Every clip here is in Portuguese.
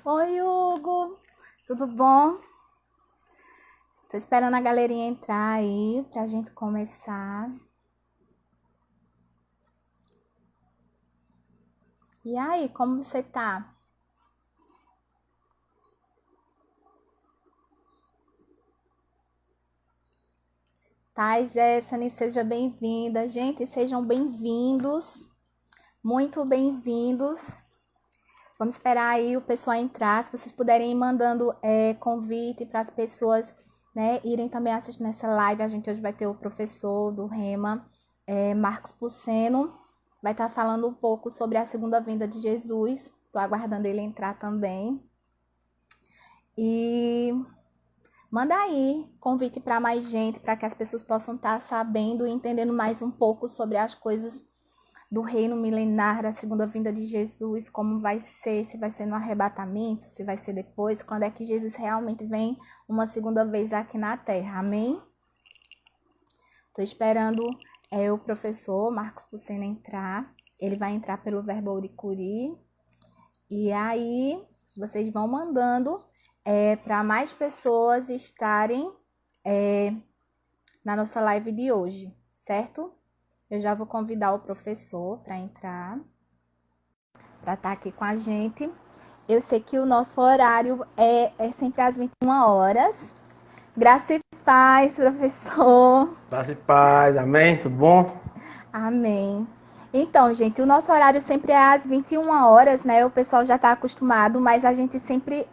Oi, Hugo. Tudo bom? Tô esperando a galerinha entrar aí pra gente começar. E aí, como você tá? Tá, Jéssiane, seja bem-vinda. Gente, sejam bem-vindos. Muito bem-vindos. Vamos esperar aí o pessoal entrar. Se vocês puderem ir mandando convite para as pessoas, né, irem também assistir nessa live. A gente hoje vai ter o professor do Rema, Marcos Puceno. Vai estar falando um pouco sobre a segunda vinda de Jesus. Estou aguardando ele entrar também. E manda aí convite para mais gente, para que as pessoas possam estar sabendo e entendendo mais um pouco sobre as coisas do reino milenar, da segunda vinda de Jesus, como vai ser, se vai ser no arrebatamento, se vai ser depois, quando é que Jesus realmente vem uma segunda vez aqui na Terra, amém? Estou esperando o professor Marcos Pucena entrar, ele vai entrar pelo Verbo Auricuri, e aí vocês vão mandando para mais pessoas estarem na nossa live de hoje, certo? Eu já vou convidar o professor para entrar, para estar aqui com a gente. Eu sei que o nosso horário é sempre às 21 horas. Graça e paz, professor. Graça e paz, amém? Tudo bom? Amém. Então, gente, o nosso horário sempre é às 21 horas, né? O pessoal já está acostumado, mas a gente sempre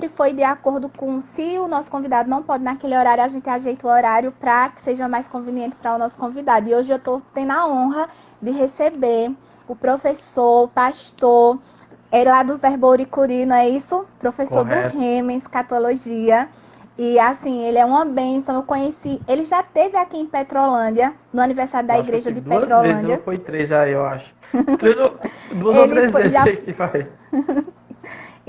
foi de acordo com, se o nosso convidado não pode naquele horário, a gente ajeita o horário para que seja mais conveniente para o nosso convidado. E hoje eu estou tendo a honra de receber o professor, o pastor, lá do Verbo Auricuri, não é isso? Professor Correto. do Rema, escatologia. E assim, ele é uma bênção. Eu conheci, ele já esteve aqui em Petrolândia, no aniversário da Eu acho que eu igreja tive de duas vezes, ou Petrolândia. foi três aí, eu acho. Duas ou Ele três foi, vezes já que a gente vai.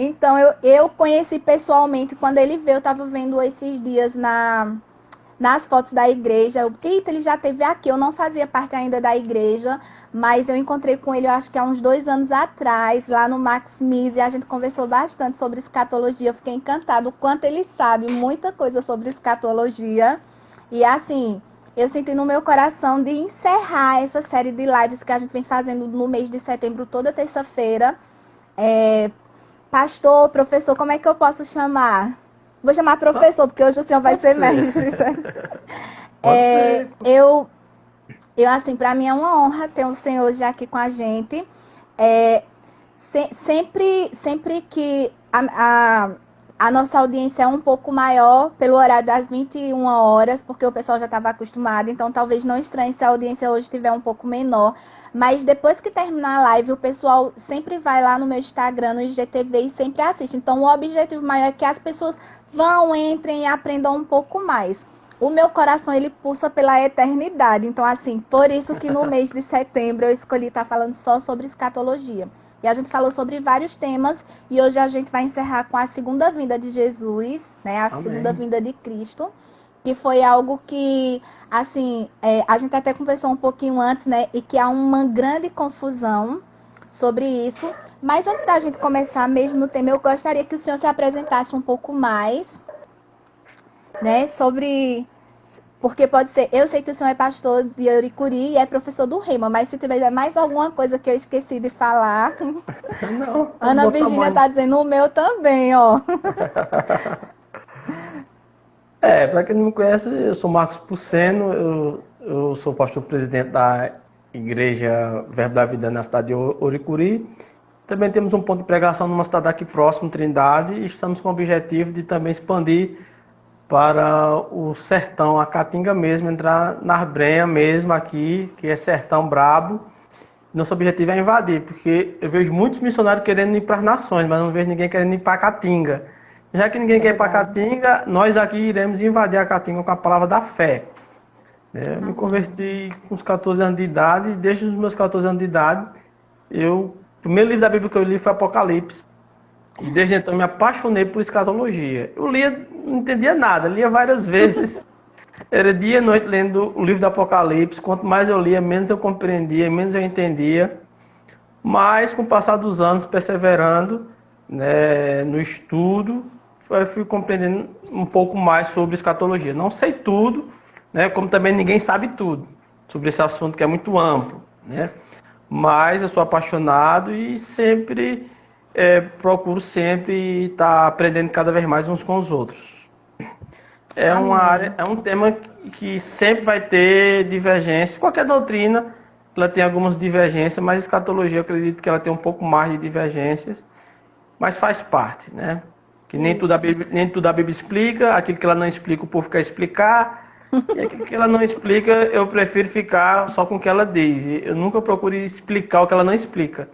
Então, eu conheci pessoalmente, quando ele veio, eu estava vendo esses dias nas fotos da igreja. Eita, ele já esteve aqui, eu não fazia parte ainda da igreja, mas eu encontrei com ele, eu acho que há uns 2 anos atrás, lá no Max Miss, e a gente conversou bastante sobre escatologia. Eu fiquei encantada o quanto ele sabe muita coisa sobre escatologia. E assim, eu senti no meu coração de encerrar essa série de lives que a gente vem fazendo no mês de setembro, toda terça-feira. Pastor, professor, como é que eu posso chamar? Vou chamar professor, porque hoje o senhor vai Pode ser ser. mestre. Pode ser. Eu assim, para mim é uma honra ter o senhor hoje aqui com a gente. É, sempre que a nossa audiência é um pouco maior, pelo horário das 21 horas, porque o pessoal já estava acostumado, então talvez não estranhe se a audiência hoje estiver um pouco menor. Mas depois que terminar a live, o pessoal sempre vai lá no meu Instagram, no IGTV, e sempre assiste. Então, o objetivo maior é que as pessoas vão, entrem e aprendam um pouco mais. O meu coração, ele pulsa pela eternidade. Então, assim, por isso que no mês de setembro eu escolhi estar falando só sobre escatologia. E a gente falou sobre vários temas, e hoje a gente vai encerrar com a segunda vinda de Jesus, né? A segunda Amém. vinda de Cristo, que foi algo que, assim, a gente até conversou um pouquinho antes, né? E que há uma grande confusão sobre isso. Mas antes da gente começar mesmo no tema, eu gostaria que o senhor se apresentasse um pouco mais, né? Sobre... Porque pode ser, eu sei que o senhor é pastor de Auricuri e é professor do Rema, mas se tiver mais alguma coisa que eu esqueci de falar, Não, tá de Ana bom Virgínia tamanho. tá dizendo o meu também, ó. Para quem não me conhece, eu sou Marcos Puceno, eu sou pastor presidente da Igreja Verbo da Vida na cidade de Oricuri. Também temos um ponto de pregação numa cidade aqui próximo, Trindade, e estamos com o objetivo de também expandir para o sertão, a Caatinga mesmo, entrar na Arbrenha mesmo aqui, que é sertão brabo. Nosso objetivo é invadir, porque eu vejo muitos missionários querendo ir para as nações, mas não vejo ninguém querendo ir para a Caatinga. Já que ninguém quer ir para a Verdade. Caatinga, nós aqui iremos invadir a Caatinga com a palavra da fé. Eu me Amém. converti com uns 14 anos de idade, e desde os meus 14 anos de idade, o primeiro livro da Bíblia que eu li foi Apocalipse. E desde então eu me apaixonei por escatologia. Eu lia, não entendia nada, lia várias vezes. Era dia e noite lendo o livro do Apocalipse. Quanto mais eu lia, menos eu compreendia, menos eu entendia. Mas, com o passar dos anos, perseverando, né, no estudo, eu fui compreendendo um pouco mais sobre escatologia. Não sei tudo, né, como também ninguém sabe tudo sobre esse assunto que é muito amplo, né? Mas eu sou apaixonado e sempre procuro sempre estar aprendendo cada vez mais uns com os outros. É uma área, Amém. é um tema que sempre vai ter divergência. Qualquer doutrina, ela tem algumas divergências, mas escatologia eu acredito que ela tem um pouco mais de divergências, mas faz parte, né? Que Isso. Nem tudo a Bíblia explica, aquilo que ela não explica o povo quer explicar, e aquilo que ela não explica eu prefiro ficar só com o que ela diz. E eu nunca procuro explicar o que ela não explica.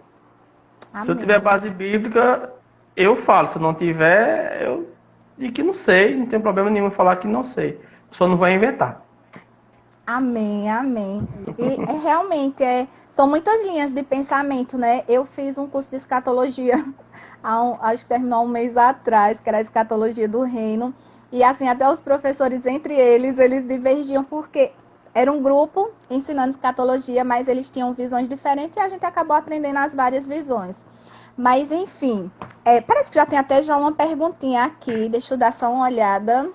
Se eu tiver Amém. base bíblica, eu falo. Se eu não tiver, eu digo que não sei, não tem problema nenhum em falar que não sei. Só não vou inventar. Amém, amém. E realmente são muitas linhas de pensamento, né? Eu fiz um curso de escatologia, acho que terminou um mês atrás, que era a escatologia do reino. E assim, até os professores, entre eles divergiam, porque era um grupo ensinando escatologia, mas eles tinham visões diferentes e a gente acabou aprendendo as várias visões. Mas enfim, parece que já tem até já uma perguntinha aqui, deixa eu dar só uma olhada.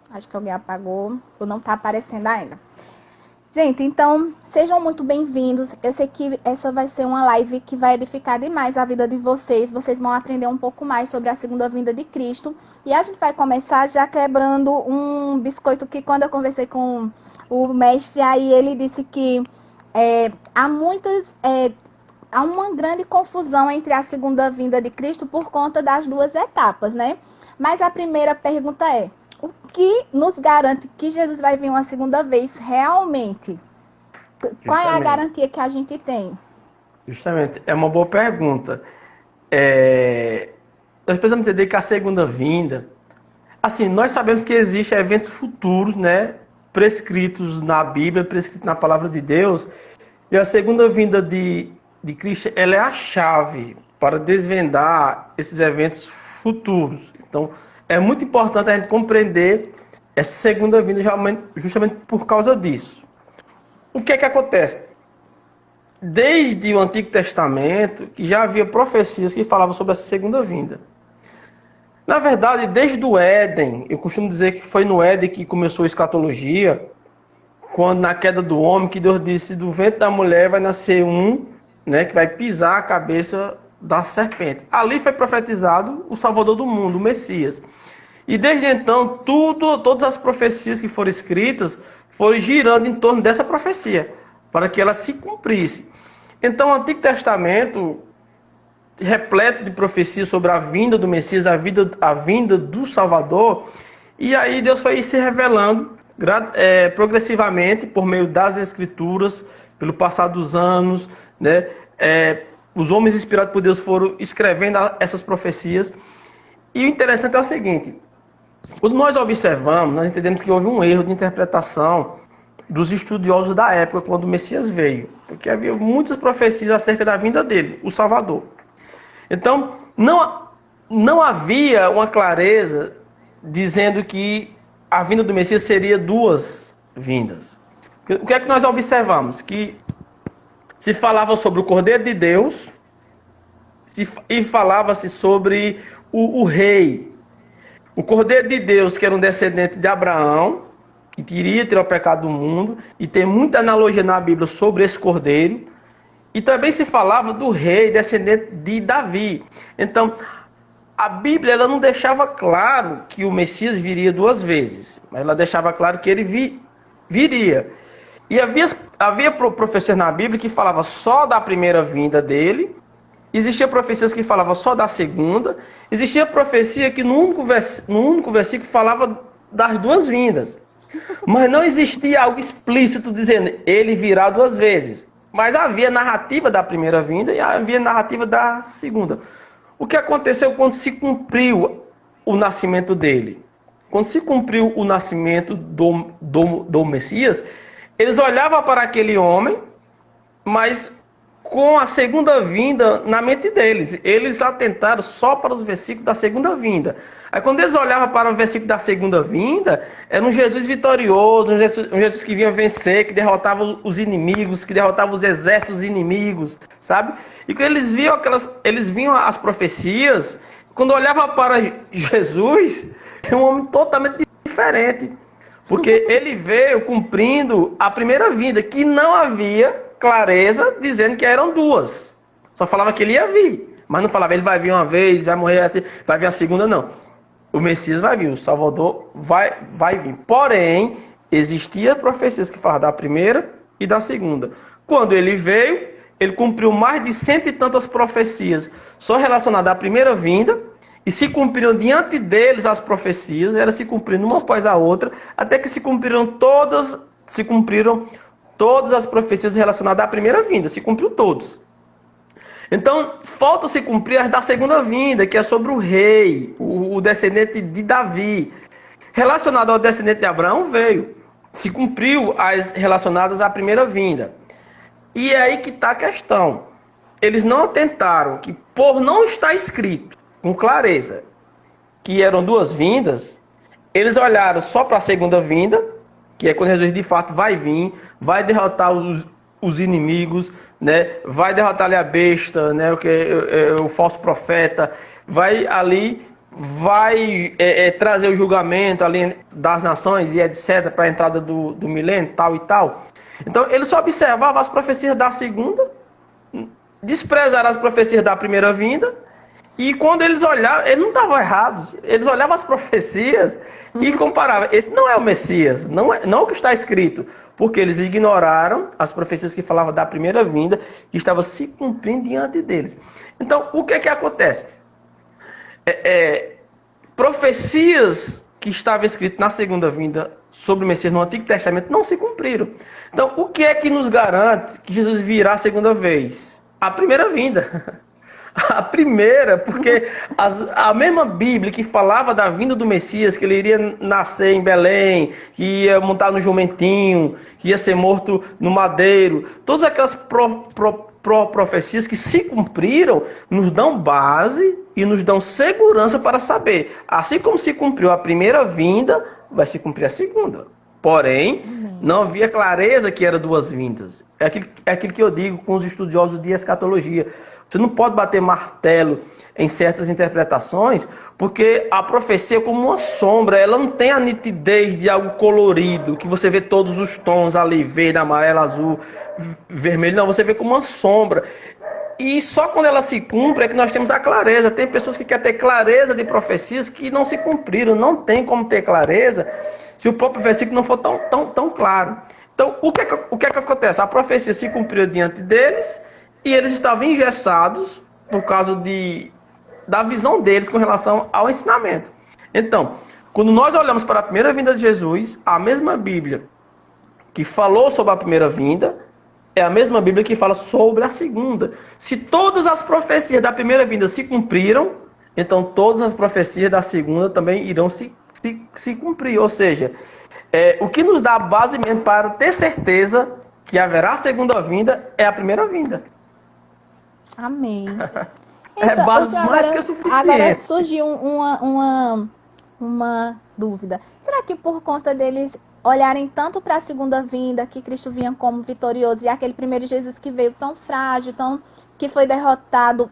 Acho que alguém apagou ou não está aparecendo ainda. Gente, então, sejam muito bem-vindos. Eu sei que essa vai ser uma live que vai edificar demais a vida de vocês. Vocês vão aprender um pouco mais sobre a segunda vinda de Cristo. E a gente vai começar já quebrando um biscoito que quando eu conversei com o mestre, aí ele disse que há uma grande confusão entre a segunda vinda de Cristo por conta das duas etapas, né? Mas a primeira pergunta é: o que nos garante que Jesus vai vir uma segunda vez realmente? Qual é a Justamente. garantia que a gente tem? Justamente. É uma boa pergunta. Nós precisamos entender que a segunda vinda, assim, nós sabemos que existem eventos futuros, né? Prescritos na Bíblia, prescritos na palavra de Deus. E a segunda vinda de Cristo, ela é a chave para desvendar esses eventos futuros. Então, é muito importante a gente compreender essa segunda vinda justamente por causa disso. O que é que acontece? Desde o Antigo Testamento, que já havia profecias que falavam sobre essa segunda vinda. Na verdade, desde o Éden, eu costumo dizer que foi no Éden que começou a escatologia, quando na queda do homem, que Deus disse, do ventre da mulher vai nascer um, né, que vai pisar a cabeça da serpente. Ali foi profetizado o Salvador do mundo, o Messias. E desde então, todas as profecias que foram escritas foram girando em torno dessa profecia, para que ela se cumprisse. Então, o Antigo Testamento, repleto de profecias sobre a vinda do Messias, a vinda do Salvador, e aí Deus foi se revelando progressivamente por meio das Escrituras, pelo passar dos anos, né? Os homens inspirados por Deus foram escrevendo essas profecias. E o interessante é o seguinte: quando nós observamos, nós entendemos que houve um erro de interpretação dos estudiosos da época, quando o Messias veio, porque havia muitas profecias acerca da vinda dele, o Salvador. Então, não havia uma clareza dizendo que a vinda do Messias seria duas vindas. O que é que nós observamos? Que se falava sobre o Cordeiro de Deus e falava-se sobre o rei. O Cordeiro de Deus, que era um descendente de Abraão, que iria tirar o pecado do mundo, e tem muita analogia na Bíblia sobre esse Cordeiro. E também se falava do rei, descendente de Davi. Então, a Bíblia ela não deixava claro que o Messias viria duas vezes, mas ela deixava claro que ele viria. E havia profecias na Bíblia que falava só da primeira vinda dele, existia profecias que falavam só da segunda, existia profecia que no único versículo falava das duas vindas. Mas não existia algo explícito dizendo ele virá duas vezes. Mas havia narrativa da primeira vinda e havia narrativa da segunda. O que aconteceu quando se cumpriu o nascimento dele? Quando se cumpriu o nascimento do Messias, eles olhavam para aquele homem, mas com a segunda vinda na mente deles. Eles atentaram só para os versículos da segunda vinda. Aí quando eles olhavam para o versículo da segunda vinda, era um Jesus vitorioso, um Jesus que vinha vencer, que derrotava os inimigos, que derrotava os exércitos inimigos, sabe? E quando eles viam as profecias, quando olhava para Jesus, era um homem totalmente diferente. Porque ele veio cumprindo a primeira vinda, que não havia clareza dizendo que eram duas. Só falava que ele ia vir, mas não falava ele vai vir uma vez, vai morrer assim, vai vir a segunda, não. O Messias vai vir, o Salvador vai vir. Porém, existiam profecias que falavam da primeira e da segunda. Quando ele veio, ele cumpriu mais de 100 e tantas profecias só relacionadas à primeira vinda, e se cumpriram diante deles as profecias, elas se cumprindo uma após a outra, até que se cumpriram todas as profecias relacionadas à primeira vinda, se cumpriu todos. Então, falta se cumprir as da segunda vinda, que é sobre o rei, o descendente de Davi. Relacionado ao descendente de Abraão, veio. Se cumpriu as relacionadas à primeira vinda. E é aí que está a questão. Eles não atentaram que, por não estar escrito com clareza que eram duas vindas, eles olharam só para a segunda vinda, que é quando Jesus de fato vai vir, vai derrotar os inimigos, né? Vai derrotar ali a besta, né? O falso profeta, vai trazer o julgamento ali das nações e etc. para a entrada do milênio, tal e tal. Então eles só observavam as profecias da segunda, desprezaram as profecias da primeira vinda. E quando eles olhavam, eles não estavam errados. Eles olhavam as profecias e comparavam. Esse não é o Messias, não é o que está escrito. Porque eles ignoraram as profecias que falavam da primeira vinda, que estava se cumprindo diante deles. Então, o que acontece? Profecias que estavam escritas na segunda vinda sobre o Messias no Antigo Testamento não se cumpriram. Então, o que é que nos garante que Jesus virá a segunda vez? A primeira vinda. A primeira, porque a mesma Bíblia que falava da vinda do Messias, que ele iria nascer em Belém, que ia montar no jumentinho, que ia ser morto no madeiro, todas aquelas profecias que se cumpriram, nos dão base e nos dão segurança para saber. Assim como se cumpriu a primeira vinda, vai se cumprir a segunda. Porém, não havia clareza que eram duas vindas. É aquilo que eu digo com os estudiosos de escatologia. Você não pode bater martelo em certas interpretações, porque a profecia é como uma sombra, ela não tem a nitidez de algo colorido, que você vê todos os tons ali, verde, amarelo, azul, vermelho, não, você vê como uma sombra. E só quando ela se cumpre é que nós temos a clareza. Tem pessoas que querem ter clareza de profecias que não se cumpriram, não tem como ter clareza se o próprio versículo não for tão claro. Então, o que é que acontece? A profecia se cumpriu diante deles, e eles estavam engessados por causa da visão deles com relação ao ensinamento. Então, quando nós olhamos para a primeira vinda de Jesus, a mesma Bíblia que falou sobre a primeira vinda é a mesma Bíblia que fala sobre a segunda. Se todas as profecias da primeira vinda se cumpriram, então todas as profecias da segunda também irão se cumprir. Ou seja, o que nos dá a base mesmo para ter certeza que haverá a segunda vinda é a primeira vinda. Amém. Então, base mais que o suficiente. Agora surgiu uma dúvida. Será que por conta deles olharem tanto para a segunda vinda, que Cristo vinha como vitorioso, e aquele primeiro Jesus que veio tão frágil, que foi derrotado,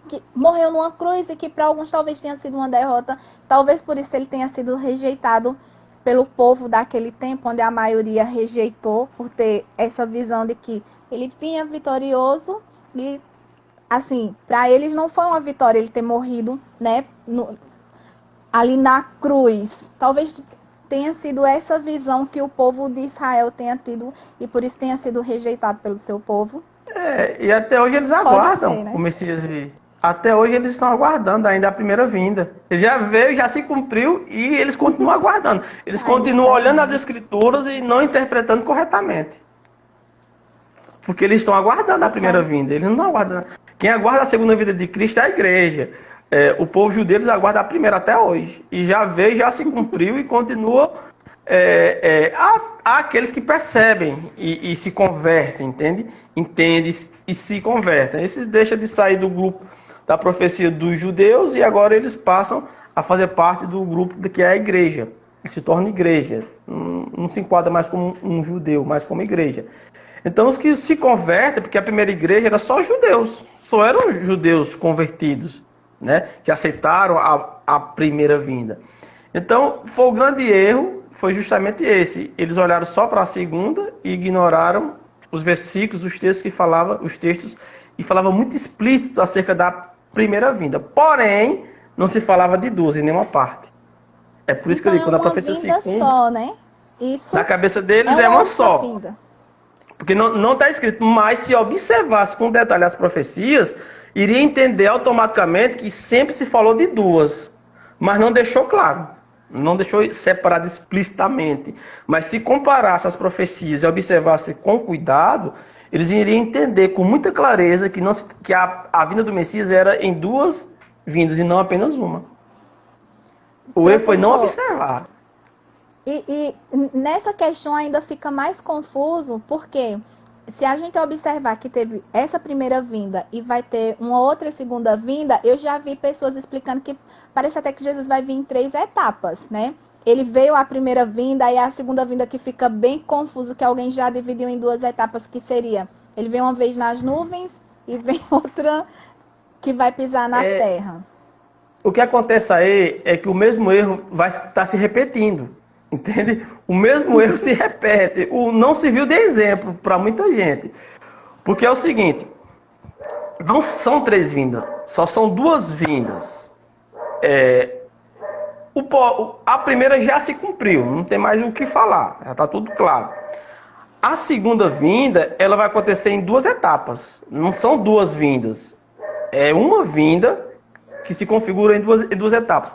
que morreu numa cruz, e que para alguns talvez tenha sido uma derrota, talvez por isso ele tenha sido rejeitado pelo povo daquele tempo, onde a maioria rejeitou, por ter essa visão de que ele vinha vitorioso. E, assim, para eles não foi uma vitória ele ter morrido, né, ali na cruz. Talvez tenha sido essa visão que o povo de Israel tenha tido e por isso tenha sido rejeitado pelo seu povo. E até hoje eles aguardam o Messias vir. Até hoje eles estão aguardando ainda a primeira vinda. Ele já veio, já se cumpriu e eles continuam aguardando. Eles continuam olhando as Escrituras e não interpretando corretamente. Porque eles estão aguardando a primeira vinda. Eles não estão aguardando. Quem aguarda a segunda vinda de Cristo é a igreja. O povo judeu eles aguarda a primeira até hoje. E já veio, já se cumpriu e continua há aqueles que percebem e se convertem, entende? Entendem e se convertem. Esses deixam de sair do grupo da profecia dos judeus e agora eles passam a fazer parte do grupo que é a igreja. E se torna igreja. Não se enquadra mais como um judeu, mas como igreja. Então os que se convertem, porque a primeira igreja era só judeus, só eram judeus convertidos, né? Que aceitaram a primeira vinda. Então foi o grande erro, foi justamente esse. Eles olharam só para a segunda e ignoraram os versículos, os textos que falavam muito explícito acerca da primeira vinda. Porém, não se falava de duas em nenhuma parte. É por isso que eu digo, quando a profecia se cumpre, só, né? Isso na cabeça deles é uma só. Vinda. Porque não está escrito, mas se observasse com detalhe as profecias, iria entender automaticamente que sempre se falou de duas, mas não deixou claro. Não deixou separado explicitamente. Mas se comparasse as profecias e observasse com cuidado, eles iriam entender com muita clareza que a vinda do Messias era em duas vindas e não apenas uma. O erro foi não observar. E nessa questão ainda fica mais confuso, porque se a gente observar que teve essa primeira vinda e vai ter uma outra segunda vinda, eu já vi pessoas explicando que parece até que Jesus vai vir em 3 etapas, né? Ele veio a primeira vinda e a segunda vinda que fica bem confuso, que alguém já dividiu em 2 etapas, que seria, ele vem uma vez nas nuvens e vem outra que vai pisar na terra. O que acontece aí é que o mesmo erro vai estar se repetindo, entende? O mesmo erro se repete. Não serviu de exemplo para muita gente. Porque é o seguinte, não são 3 vindas, só são 2 vindas. A primeira já se cumpriu, não tem mais o que falar, já está tudo claro. A segunda vinda, ela vai acontecer em 2 etapas, não são 2 vindas. É uma vinda que se configura em duas etapas.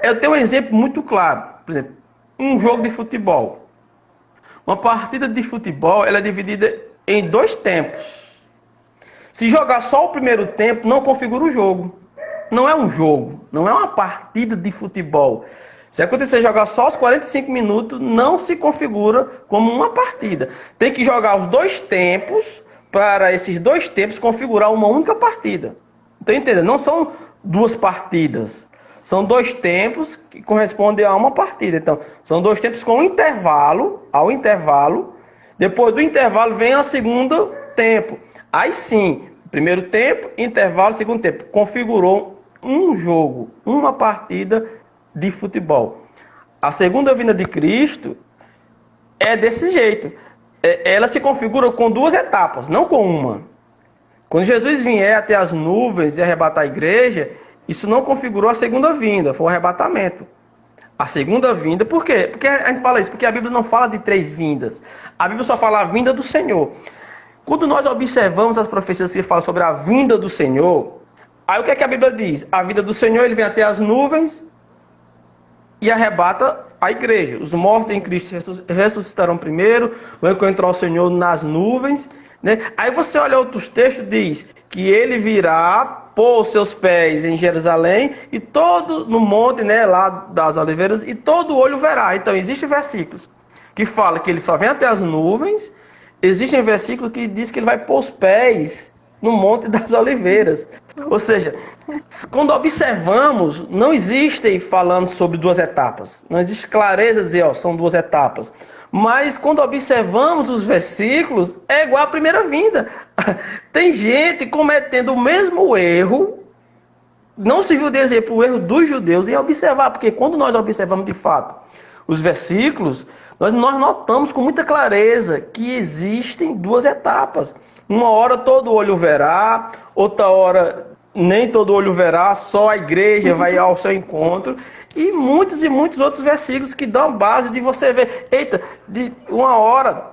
Eu tenho um exemplo muito claro. Por exemplo, um jogo de futebol. Uma partida de futebol, ela é dividida em 2 tempos. Se jogar só o primeiro tempo, não configura o jogo. Não é um jogo, não é uma partida de futebol. Se acontecer jogar só os 45 minutos, não se configura como uma partida. Tem que jogar os 2 tempos, para esses 2 tempos configurar uma única partida. Está entendendo? Não são 2 partidas. São 2 tempos que correspondem a uma partida. Então, são 2 tempos com intervalo. Ao intervalo. Depois do intervalo vem a segunda tempo. Aí sim, primeiro tempo, intervalo, segundo tempo. Configurou um jogo, uma partida de futebol. A segunda vinda de Cristo é desse jeito. Ela se configura com 2 etapas, não com uma. Quando Jesus vier até as nuvens e arrebatar a igreja, isso não configurou a segunda vinda, foi o arrebatamento. A segunda vinda, por quê? Porque a gente fala isso? Porque a Bíblia não fala de 3 vindas. A Bíblia só fala a vinda do Senhor. Quando nós observamos as profecias que falam sobre a vinda do Senhor, aí o que é que a Bíblia diz? A vinda do Senhor, ele vem até as nuvens e arrebata a igreja. Os mortos em Cristo ressuscitarão primeiro, vão encontrar o Senhor nas nuvens. Né? Aí você olha outros textos, diz que ele virá pôr os seus pés em Jerusalém e todo no monte, né, lá das oliveiras, e todo olho verá. Então existem versículos que falam que ele só vem até as nuvens. Existem versículos que diz que ele vai pôr os pés no monte das oliveiras. Ou seja, quando observamos, não existem falando sobre 2 etapas. Não existe clareza de dizer, são 2 etapas. Mas quando observamos os versículos, é igual à primeira vinda. Tem gente cometendo o mesmo erro, não serviu de exemplo o erro dos judeus, em observar, porque quando nós observamos de fato os versículos, nós notamos com muita clareza que existem 2 etapas. Uma hora todo olho verá, outra hora nem todo olho verá, só a igreja vai ao seu encontro. E muitos outros versículos que dão base de você ver. Eita, de uma hora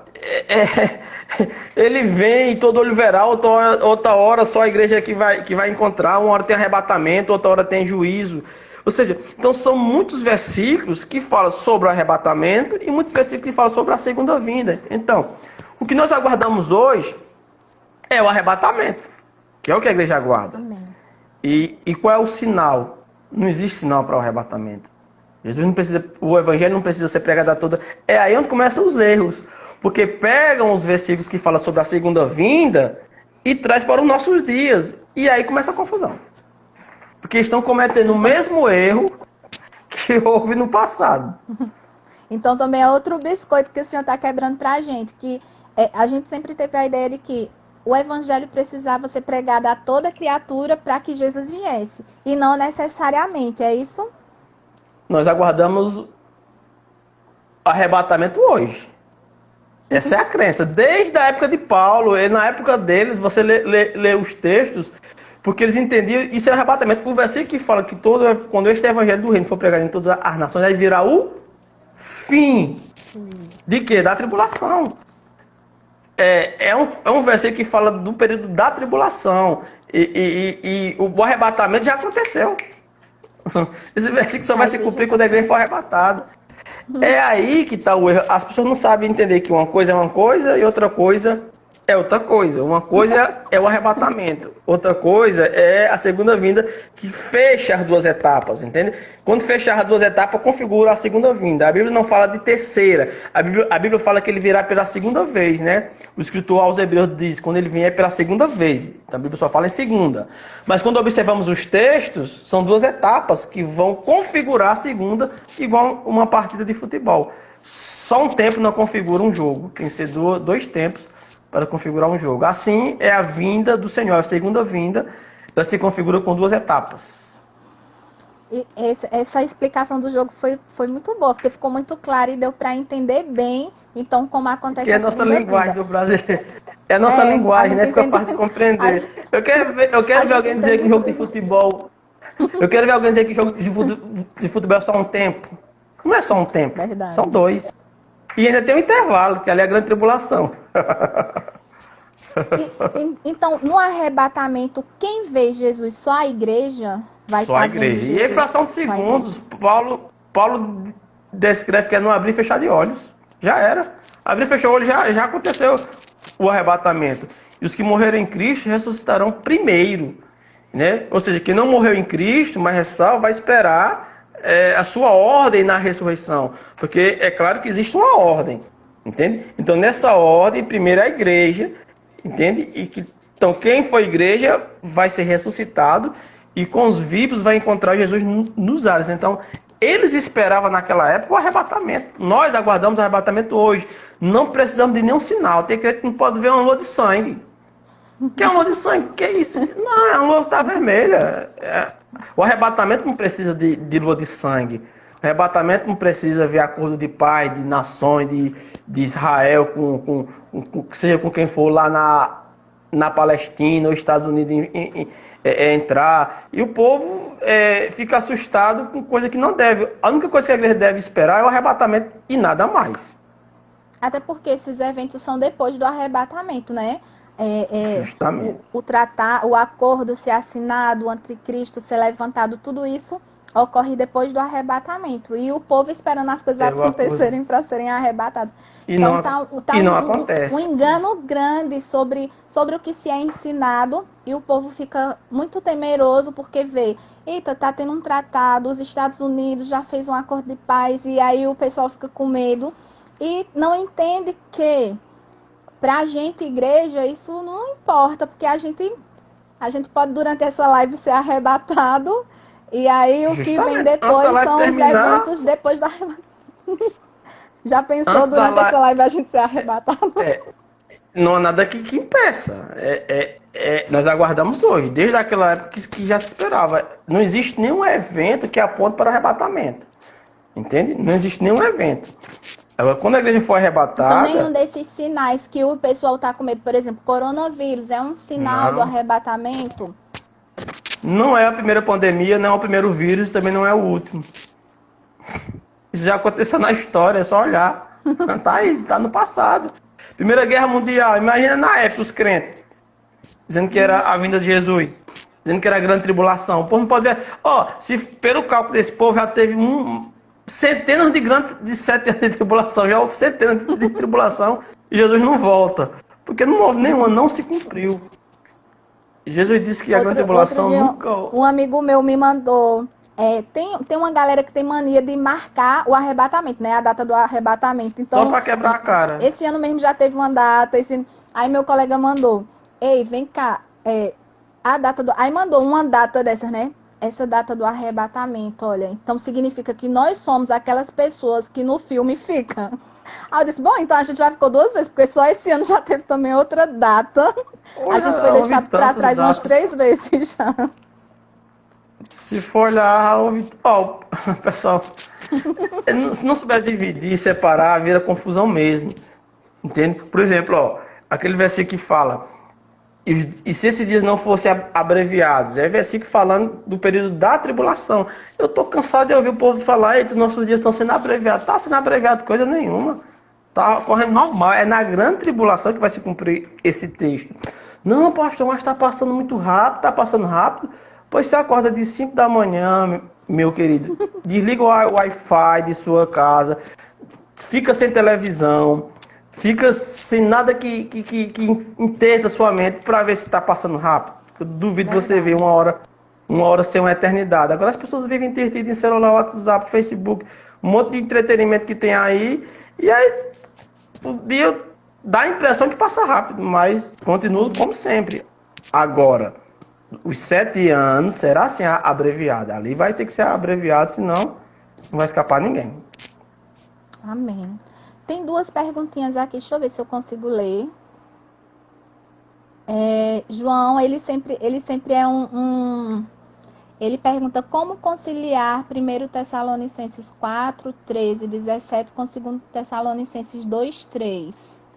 ele vem e todo olho verá, outra hora só a igreja que vai encontrar, uma hora tem arrebatamento, outra hora tem juízo. Ou seja, então são muitos versículos que falam sobre o arrebatamento e muitos versículos que falam sobre a segunda vinda. Então, o que nós aguardamos hoje é o arrebatamento, que é o que a igreja aguarda. Amém. E qual é o sinal? Não existe sinal para o arrebatamento. Jesus não precisa, o evangelho não precisa ser pregado a toda. É aí onde começam os erros. Porque pegam os versículos que falam sobre a segunda vinda e traz para os nossos dias. E aí começa a confusão. Porque estão cometendo o mesmo erro que houve no passado. Então também é outro biscoito que o senhor está quebrando para a gente, que a gente sempre teve a ideia de que o evangelho precisava ser pregado a toda criatura para que Jesus viesse. E não necessariamente, é isso? Nós aguardamos o arrebatamento hoje. Essa é a crença. Desde a época de Paulo, e na época deles, você lê os textos, porque eles entendiam, isso é arrebatamento. O versículo que fala que quando este evangelho do reino for pregado em todas as nações, aí virá o fim. De quê? Da tribulação. É um versículo que fala do período da tribulação. E o arrebatamento já aconteceu. Esse versículo só vai se cumprir quando a igreja for arrebatada. É aí que está o erro. As pessoas não sabem entender que uma coisa é uma coisa e outra coisa é outra coisa. Uma coisa é o arrebatamento. Outra coisa é a segunda vinda, que fecha as duas etapas, entende? Quando fechar as duas etapas, configura a segunda vinda. A Bíblia não fala de terceira. A Bíblia fala que ele virá pela segunda vez, né? O escritor aos Hebreus diz, quando ele vier pela segunda vez. Então a Bíblia só fala em segunda. Mas quando observamos os textos, são duas etapas que vão configurar a segunda, igual uma partida de futebol. Só um tempo não configura um jogo. Tem que ser dois tempos para configurar um jogo. Assim é a vinda do Senhor, a segunda vinda, ela se configura com duas etapas. E essa explicação do jogo foi muito boa, porque ficou muito clara e deu para entender bem, então, como acontece que é a nossa linguagem do brasileiro. É a nossa linguagem, né? Fica fácil de compreender. Eu quero ver alguém dizer que jogo de futebol... Eu quero ver alguém dizer que jogo de futebol é só um tempo. Não é só um tempo, Verdade. São dois. E ainda tem um intervalo, que ali é a grande tribulação. Então, no arrebatamento, quem vê Jesus? Só a igreja vai Só a estar vendo igreja. Jesus? E a fração de segundos, Paulo descreve que é no abrir e fechar de olhos. Já era. Abrir e fechar o olho, já aconteceu o arrebatamento. E os que morreram em Cristo ressuscitarão primeiro. Né? Ou seja, quem não morreu em Cristo, mas ressalva, vai esperar a sua ordem na ressurreição. Porque é claro que existe uma ordem. Entende? Então, nessa ordem, primeiro a igreja, entende? Então, quem for igreja vai ser ressuscitado e com os vivos vai encontrar Jesus nos ares. Então, eles esperavam naquela época o arrebatamento. Nós aguardamos o arrebatamento hoje. Não precisamos de nenhum sinal. Tem crente que não pode ver uma lua de sangue. Que é uma lua de sangue? Que é isso? Não, é uma lua que está vermelha. O arrebatamento não precisa de lua de sangue. O arrebatamento não precisa ver acordo de paz, de nações, de Israel, seja com quem for lá na Palestina ou Estados Unidos entrar. E o povo fica assustado com coisa que não deve. A única coisa que a igreja deve esperar é o arrebatamento e nada mais. Até porque esses eventos são depois do arrebatamento, né? Justamente. O acordo ser assinado, o anticristo ser levantado, tudo isso ocorre depois do arrebatamento. E o povo esperando as coisas acontecerem para serem arrebatados. Então não acontece. Um engano grande sobre o que se é ensinado, e o povo fica muito temeroso porque vê, eita, tá tendo um tratado, os Estados Unidos já fez um acordo de paz, e aí o pessoal fica com medo e não entende que pra gente, igreja, isso não importa, porque a gente pode durante essa live ser arrebatado. E aí o que vem depois são os eventos depois do arrebatamento. Já pensou durante essa live a gente ser arrebatado? Não há nada que impeça. Nós aguardamos hoje, desde aquela época que já se esperava. Não existe nenhum evento que aponte para o arrebatamento. Entende? Não existe nenhum evento. Agora, quando a igreja for arrebatada... Então, nenhum desses sinais que o pessoal está com medo, por exemplo, coronavírus, é um sinal do arrebatamento? Não é a primeira pandemia, não é o primeiro vírus, também não é o último. Isso já aconteceu na história, é só olhar. Tá aí, tá no passado. Primeira Guerra Mundial, imagina na época os crentes, dizendo que era a vinda de Jesus, dizendo que era a grande tribulação. O povo não pode ver. Se pelo cálculo desse povo já teve centenas de 7 anos de tribulação, já houve centenas de tribulação e Jesus não volta. Porque não houve nenhuma, não se cumpriu. Jesus disse que a grande tribulação nunca... Um amigo meu me mandou Tem uma galera que tem mania de marcar o arrebatamento, né? A data do arrebatamento. Então, Só para quebrar a cara. esse ano mesmo já teve uma data. Aí meu colega mandou, ei, vem cá, a data do... Aí mandou uma data dessas, né? Essa data do arrebatamento, olha. Então significa que nós somos aquelas pessoas que no filme ficam. Aí eu disse, bom, então a gente já ficou 2 vezes, porque só esse ano já teve também outra data. A gente foi deixado para trás umas 3 vezes já. Se for olhar, pessoal, se não souber dividir, separar, vira confusão mesmo. Entende? Por exemplo, aquele versículo que fala, e se esses dias não fossem abreviados, é versículo falando do período da tribulação. Eu estou cansado de ouvir o povo falar, eita, nossos dias estão sendo abreviados. Está sendo abreviado coisa nenhuma. Está correndo normal. É na grande tribulação que vai se cumprir esse texto. Não, pastor, mas está passando muito rápido, está passando rápido. Pois você acorda de 5 da manhã, meu querido, desliga o Wi-Fi de sua casa, fica sem televisão, fica sem nada que entenda sua mente para ver se está passando rápido. Eu duvido você ver uma hora ser uma eternidade. Agora as pessoas vivem entretidas em celular, WhatsApp, Facebook, um monte de entretenimento que tem aí, e aí o dia dá a impressão que passa rápido, mas continua como sempre. Agora, os 7 anos será assim abreviado. Ali vai ter que ser abreviado, senão não vai escapar ninguém. Amém. Tem 2 perguntinhas aqui, deixa eu ver se eu consigo ler. João, ele sempre é ele pergunta como conciliar 1 Tessalonicenses 4, 13 e 17 com 2 Tessalonicenses 2, 3.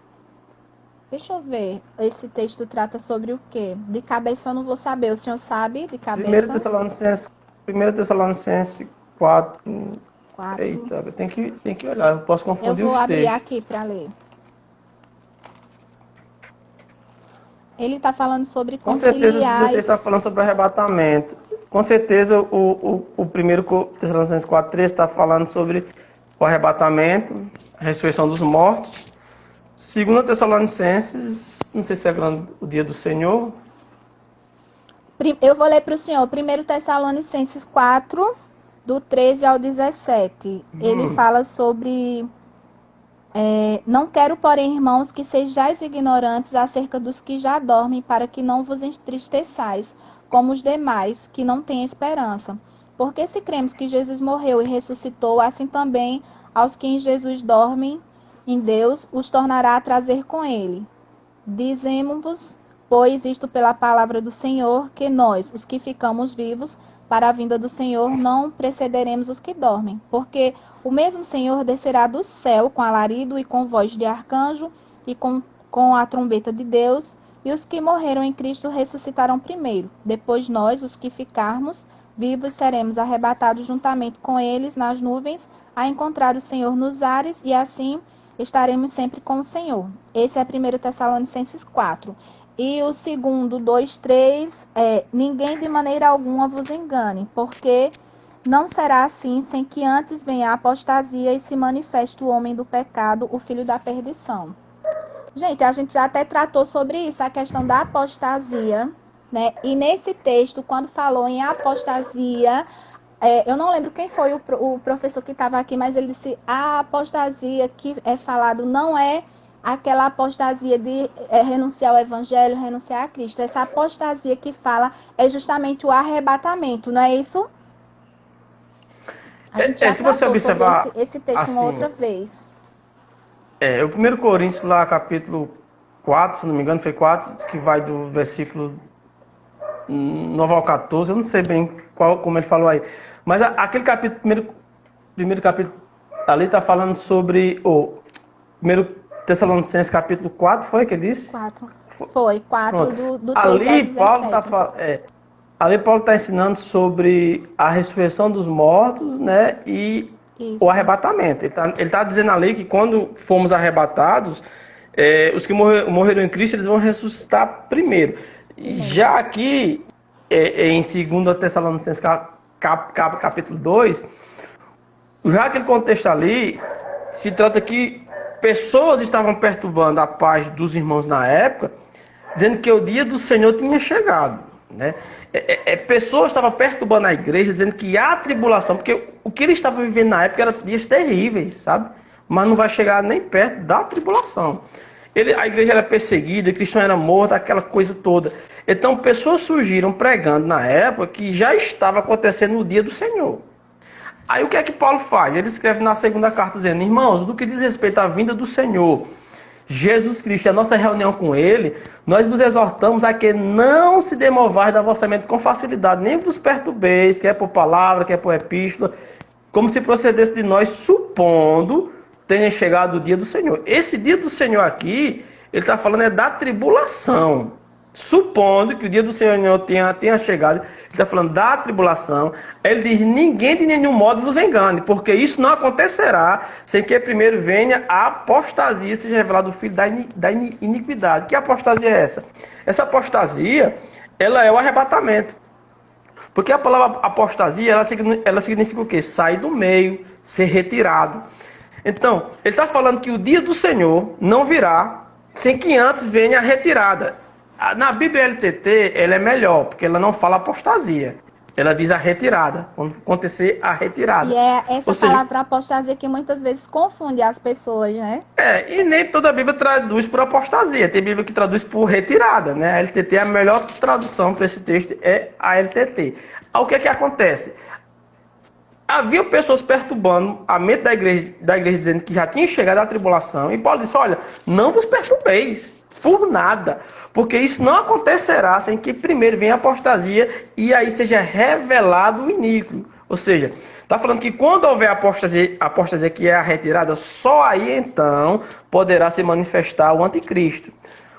Deixa eu ver. Esse texto trata sobre o quê? De cabeça eu não vou saber. O senhor sabe de cabeça? 1 Tessalonicenses 4. Eita, tem que olhar. Eu posso confundir os textos. Eu vou abrir aqui para ler. Ele está falando sobre conciliar... Com certeza você está falando sobre arrebatamento. Com certeza o 1 Tessalonicenses 4, 3 está falando sobre o arrebatamento, a ressurreição dos mortos. 2 Tessalonicenses, não sei se é o dia do Senhor. Eu vou ler para o senhor. 1 Tessalonicenses 4, do 13 ao 17. Ele fala sobre... não quero, porém, irmãos, que sejais ignorantes acerca dos que já dormem, para que não vos entristeçais, como os demais, que não têm esperança. Porque se cremos que Jesus morreu e ressuscitou, assim também aos que em Jesus dormem em Deus, os tornará a trazer com ele. Dizemos-vos, pois, isto pela palavra do Senhor, que nós, os que ficamos vivos, para a vinda do Senhor, não precederemos os que dormem. Porque o mesmo Senhor descerá do céu com alarido e com voz de arcanjo e com a trombeta de Deus, e os que morreram em Cristo ressuscitarão primeiro. Depois nós, os que ficarmos vivos, seremos arrebatados juntamente com eles nas nuvens, a encontrar o Senhor nos ares, e assim estaremos sempre com o Senhor. Esse é 1 Tessalonicenses 4. E o segundo, 2, 3, ninguém de maneira alguma vos engane, porque não será assim sem que antes venha a apostasia e se manifeste o homem do pecado, o filho da perdição. Gente, a gente já até tratou sobre isso, a questão da apostasia, né? E nesse texto, quando falou em apostasia, eu não lembro quem foi o professor que estava aqui, mas ele disse, a apostasia que é falado não é aquela apostasia de renunciar ao evangelho, renunciar a Cristo. Essa apostasia que fala é justamente o arrebatamento, não é isso? A gente já se você observar sobre esse texto assim, uma outra vez. O 1 Coríntios, lá, capítulo 4, se não me engano, foi 4, que vai do versículo 9 ao 14, eu não sei bem como ele falou aí. Mas aquele capítulo, primeiro capítulo, ali está falando sobre o 1 Tessalonicenses capítulo 4, foi que ele disse? 4. Foi, 4 do 13 ali, ao 17. Ali Paulo está ensinando sobre a ressurreição dos mortos, né, e Isso. o arrebatamento. Ele tá dizendo ali que quando formos arrebatados, os que morreram em Cristo, eles vão ressuscitar primeiro. Já aqui, em 2 Tessalonicenses capítulo 2, já aquele contexto ali, se trata que pessoas estavam perturbando a paz dos irmãos na época, dizendo que o dia do Senhor tinha chegado. né? Pessoas estavam perturbando a igreja, dizendo que há tribulação, porque o que eles estavam vivendo na época eram dias terríveis, sabe? Mas não vai chegar nem perto da tribulação. A igreja era perseguida, cristão era morto, aquela coisa toda. Então, pessoas surgiram pregando na época que já estava acontecendo no dia do Senhor. Aí o que é que Paulo faz? Ele escreve na segunda carta dizendo: irmãos, do que diz respeito à vinda do Senhor Jesus Cristo, a nossa reunião com Ele, nós vos exortamos a que não se demovais da vossa mente com facilidade, nem vos perturbeis, quer por palavra, quer por epístola, como se procedesse de nós, supondo tenha chegado o dia do Senhor. Esse dia do Senhor aqui, ele está falando da tribulação. Supondo que o dia do Senhor tenha chegado, ele está falando da tribulação. Ele diz: ninguém de nenhum modo vos engane, porque isso não acontecerá sem que primeiro venha a apostasia, seja revelado o filho da iniquidade. Que apostasia é essa? Essa apostasia, ela é o arrebatamento. Porque a palavra apostasia, ela significa o quê? Sair do meio, ser retirado. Então, ele está falando que o dia do Senhor não virá sem que antes venha a retirada. Na Bíblia LTT, ela é melhor, porque ela não fala apostasia. Ela diz a retirada, quando acontecer a retirada. E é essa palavra apostasia que muitas vezes confunde as pessoas, né? E nem toda a Bíblia traduz por apostasia. Tem Bíblia que traduz por retirada, né? A LTT, a melhor tradução para esse texto é a LTT. O que é que acontece? Havia pessoas perturbando a mente da igreja dizendo que já tinha chegado a tribulação. E Paulo disse: olha, não vos perturbeis por nada, porque isso não acontecerá sem que primeiro venha a apostasia e aí seja revelado o iníquo. Ou seja, está falando que quando houver apostasia que é a retirada, só aí então poderá se manifestar o anticristo.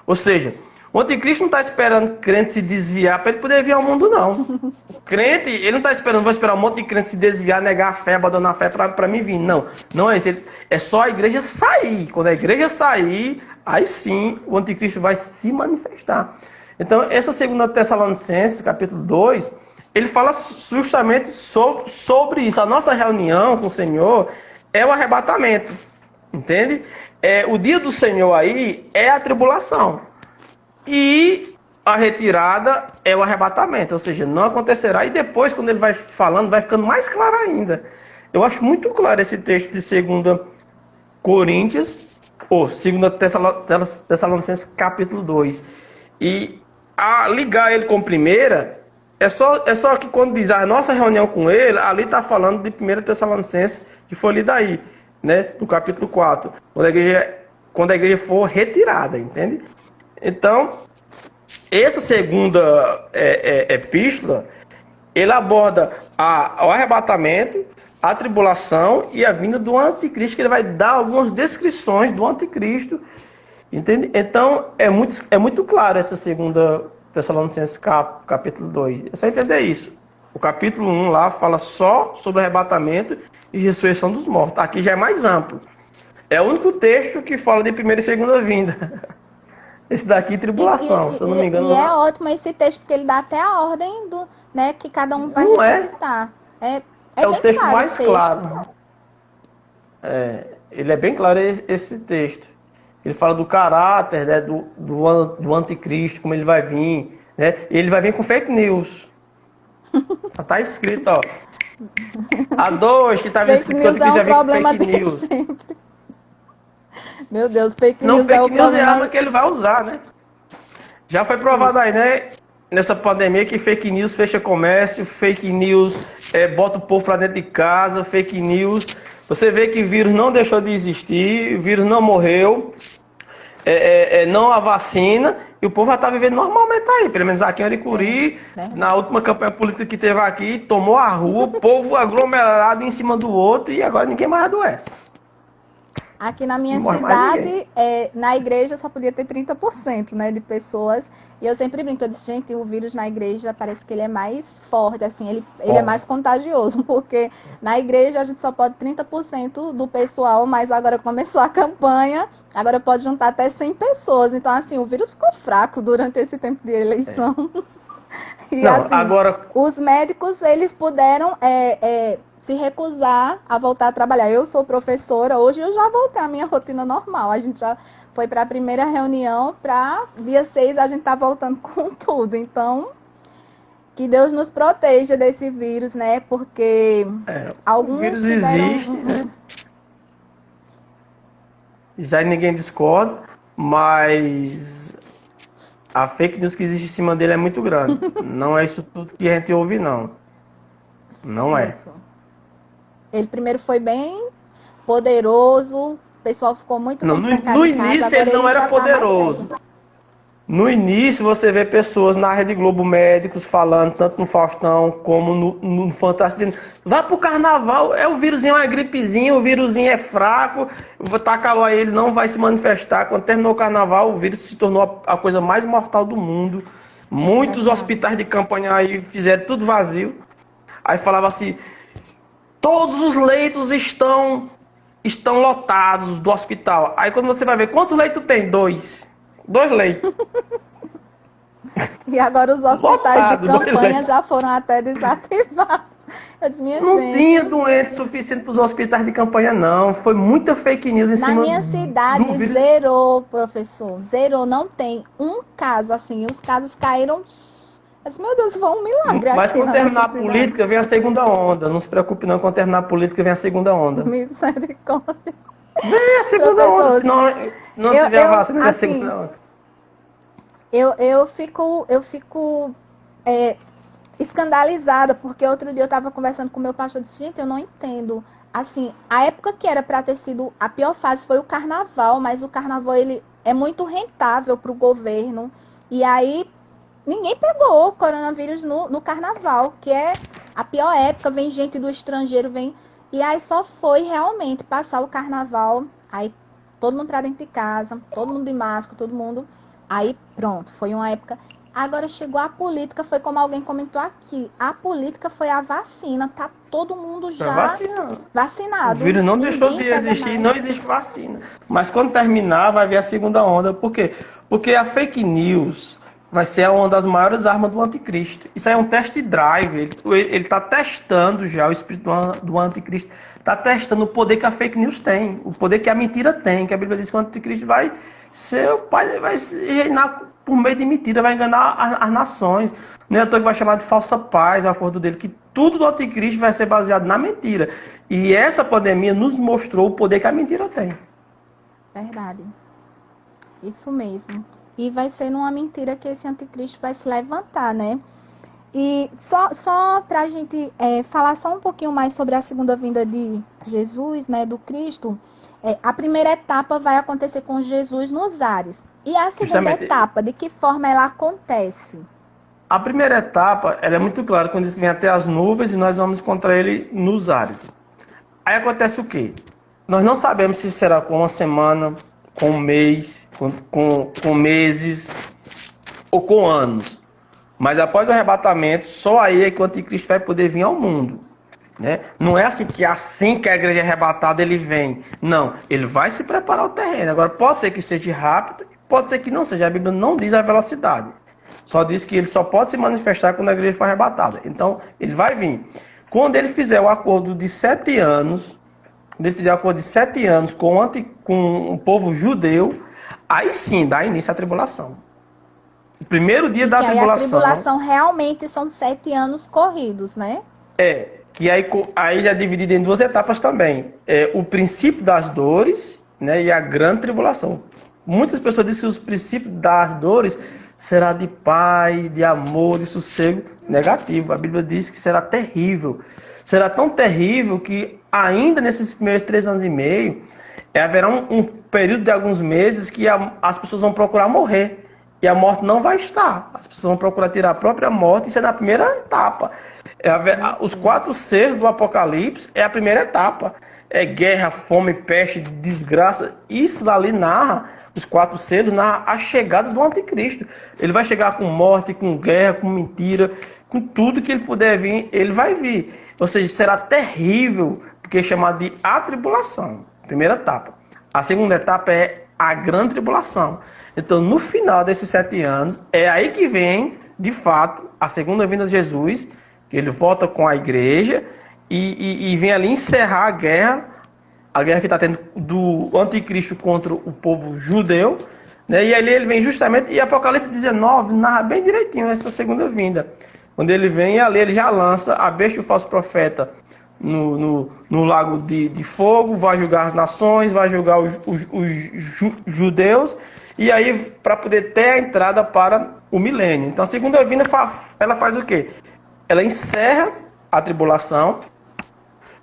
Ou seja, o anticristo não está esperando crente se desviar para ele poder vir ao mundo, não. O crente, ele não está esperando, vou esperar um monte de crente se desviar, negar a fé, abandonar a fé para mim vir. Não, não é isso. É só a igreja sair. Quando a igreja sair, aí sim o anticristo vai se manifestar. Então, essa segunda Tessalonicenses, capítulo 2, ele fala justamente sobre isso. A nossa reunião com o Senhor é o arrebatamento. Entende? O dia do Senhor aí é a tribulação. E a retirada é o arrebatamento, ou seja, não acontecerá. E depois, quando ele vai falando, vai ficando mais claro ainda. Eu acho muito claro esse texto de 2 Coríntios, ou 2 Tessalonicenses, capítulo 2. E a ligar ele com 1ª, é só que quando diz a nossa reunião com ele, ali está falando de 1 Tessalonicenses, que foi lido aí, né, no capítulo 4, quando a igreja for retirada, entende? Então, essa segunda epístola, ele aborda o arrebatamento, a tribulação e a vinda do anticristo, que ele vai dar algumas descrições do anticristo, entende? Então, é muito claro essa 2 Tessalonicenses capítulo 2. É só entender isso. O capítulo 1 lá fala só sobre o arrebatamento e ressurreição dos mortos. Aqui já é mais amplo. É o único texto que fala de primeira e segunda vinda. Esse daqui, tribulação, se eu não me engano. E é ótimo esse texto, porque ele dá até a ordem do, né, que cada um vai ressuscitar. É o texto claro, mais claro. Ele é bem claro esse texto. Ele fala do caráter, né, do anticristo, como ele vai vir. Né? E ele vai vir com fake news. Está escrito, ó. A 2 que estava escrito que o anticristo já vem com fake news. Sempre. Meu Deus, fake news é o problema. Fake news é a arma que ele vai usar, né? Já foi provado aí, né? Nessa pandemia que fake news fecha comércio, fake news bota o povo pra dentro de casa, fake news. Você vê que o vírus não deixou de existir, o vírus não morreu, não há vacina, e o povo já tá vivendo normalmente aí. Pelo menos aqui em Aricuri, na última campanha política que teve aqui, tomou a rua, o povo aglomerado em cima do outro, e agora ninguém mais adoece. Aqui na minha cidade, na igreja só podia ter 30%, né, de pessoas. E eu sempre brinco, eu disse, gente, o vírus na igreja parece que ele é mais forte, assim, ele é mais contagioso, porque na igreja a gente só pode 30% do pessoal, mas agora começou a campanha, agora pode juntar até 100 pessoas. Então, assim, o vírus ficou fraco durante esse tempo de eleição. E, não, assim, agora... os médicos, eles puderam... se recusar a voltar a trabalhar. Eu sou professora, hoje eu já voltei à minha rotina normal. A gente já foi para a primeira reunião, para dia 6 a gente tá voltando com tudo. Então, Que Deus nos proteja desse vírus, né? Porque O alguns vírus tiveram... existe, né? Isso aí ninguém discorda, mas a fake news que existe em cima dele é muito grande. Não é isso tudo que a gente ouve, não. Não é. Isso. Ele primeiro foi bem poderoso, o pessoal ficou muito Não, tempo no trancado em casa, início agora ele não ele era já tá mais poderoso. sério. No início você vê pessoas na Rede Globo, médicos falando, tanto no Faustão como no Fantástico, dizendo, vai pro carnaval, é o vírusinho, é uma gripezinha, o vírusinho é fraco, tá calor aí, ele não vai se manifestar. Quando terminou o carnaval, o vírus se tornou a coisa mais mortal do mundo. Muitos Verdade. hospitais de campanha aí fizeram tudo vazio. Aí falava assim, todos os leitos estão lotados do hospital. Aí quando você vai ver, quantos leitos tem? Dois leitos. E agora os hospitais Lotado, de dois campanha leitos. já foram até desativados. Eu disse, minha Não gente, tinha doente suficiente para os hospitais de campanha, não. Foi muita fake news em na cima minha cidade do vírus. zerou, professor. Zerou, não tem um caso assim. Os casos caíram. Eu disse, meu Deus, foi um milagre Mas aqui quando na terminar nossa a cidade. política, vem a segunda onda. Não se preocupe não, quando terminar a política, vem a segunda onda. Misericórdia. Vem a segunda onda, Professor, se não tiver a vacina, vem a assim, segunda onda. eu fico escandalizada, porque outro dia eu estava conversando com o meu pastor e disse, gente, eu não entendo. Assim, a época que era para ter sido a pior fase foi o carnaval, mas o carnaval ele é muito rentável para o governo. E aí ninguém pegou o coronavírus no carnaval, que é a pior época, vem gente do estrangeiro, vem. E aí só foi realmente passar o carnaval, aí todo mundo pra dentro de casa, todo mundo de máscara, todo mundo. Aí pronto, foi uma época. Agora chegou a política, foi como alguém comentou aqui. A política foi a vacina, tá todo mundo Tá já vacinando. O vacinado. vírus não deixou Ninguém de pega existir, mais. não existe vacina. Mas quando terminar, vai vir a segunda onda. Por quê? Porque a fake news vai ser uma das maiores armas do anticristo. Isso aí é um test drive. Ele está testando já, o espírito do anticristo está testando o poder que a fake news tem, o poder que a mentira tem, que a Bíblia diz que o anticristo vai ser o pai, vai reinar por meio de mentira, vai enganar as nações. Não é à toa que vai chamar de falsa paz, o acordo dele, que tudo do anticristo vai ser baseado na mentira. E essa pandemia nos mostrou o poder que a mentira tem. Verdade. Isso mesmo. E vai ser numa mentira que esse anticristo vai se levantar, né? E só para a gente falar só um pouquinho mais sobre a segunda vinda de Jesus, né, do Cristo, a primeira etapa vai acontecer com Jesus nos ares. E a segunda Justamente. etapa, de que forma ela acontece? A primeira etapa, ela é muito clara, quando diz que vem até as nuvens e nós vamos encontrar ele nos ares. Aí acontece o quê? Nós não sabemos se será com uma semana, com um mês, com meses ou com anos. Mas após o arrebatamento, só aí é que o anticristo vai poder vir ao mundo. Né? Não é assim que a igreja é arrebatada ele vem. Não, ele vai se preparar o terreno. Agora pode ser que seja rápido, pode ser que não seja. A Bíblia não diz a velocidade. Só diz que ele só pode se manifestar quando a igreja for arrebatada. Então, ele vai vir. Quando ele fizer o acordo de 7 anos, com o povo judeu, aí sim dá início à tribulação. O primeiro dia da tribulação. A tribulação realmente são 7 anos corridos, né? Que aí já é dividido em duas etapas também. O princípio das dores, né, e a grande tribulação. Muitas pessoas dizem que os princípios das dores será de paz, de amor, de sossego. Negativo. A Bíblia diz que será terrível. Será tão terrível que ainda nesses primeiros 3 anos e meio, haverá um período de alguns meses que as pessoas vão procurar morrer. E a morte não vai estar. As pessoas vão procurar tirar a própria morte. Isso é na primeira etapa. Os 4 selos do Apocalipse é a primeira etapa. É guerra, fome, peste, desgraça. Isso dali narra, os 4 selos, narra a chegada do anticristo. Ele vai chegar com morte, com guerra, com mentira, com tudo que ele puder vir, ele vai vir. Ou seja, será terrível, porque é chamado de atribulação. Primeira etapa. A segunda etapa é a grande tribulação. Então, no final desses 7 anos, é aí que vem, de fato, a segunda vinda de Jesus, que ele volta com a igreja e vem ali encerrar a guerra que está tendo do anticristo contra o povo judeu, né? E ali ele vem justamente, e Apocalipse 19 narra bem direitinho essa segunda vinda. Quando ele vem, ali ele já lança a besta e o falso profeta no lago de fogo, vai julgar as nações, vai julgar os judeus, e aí para poder ter a entrada para o milênio. Então a segunda vinda, ela faz o quê? Ela encerra a tribulação,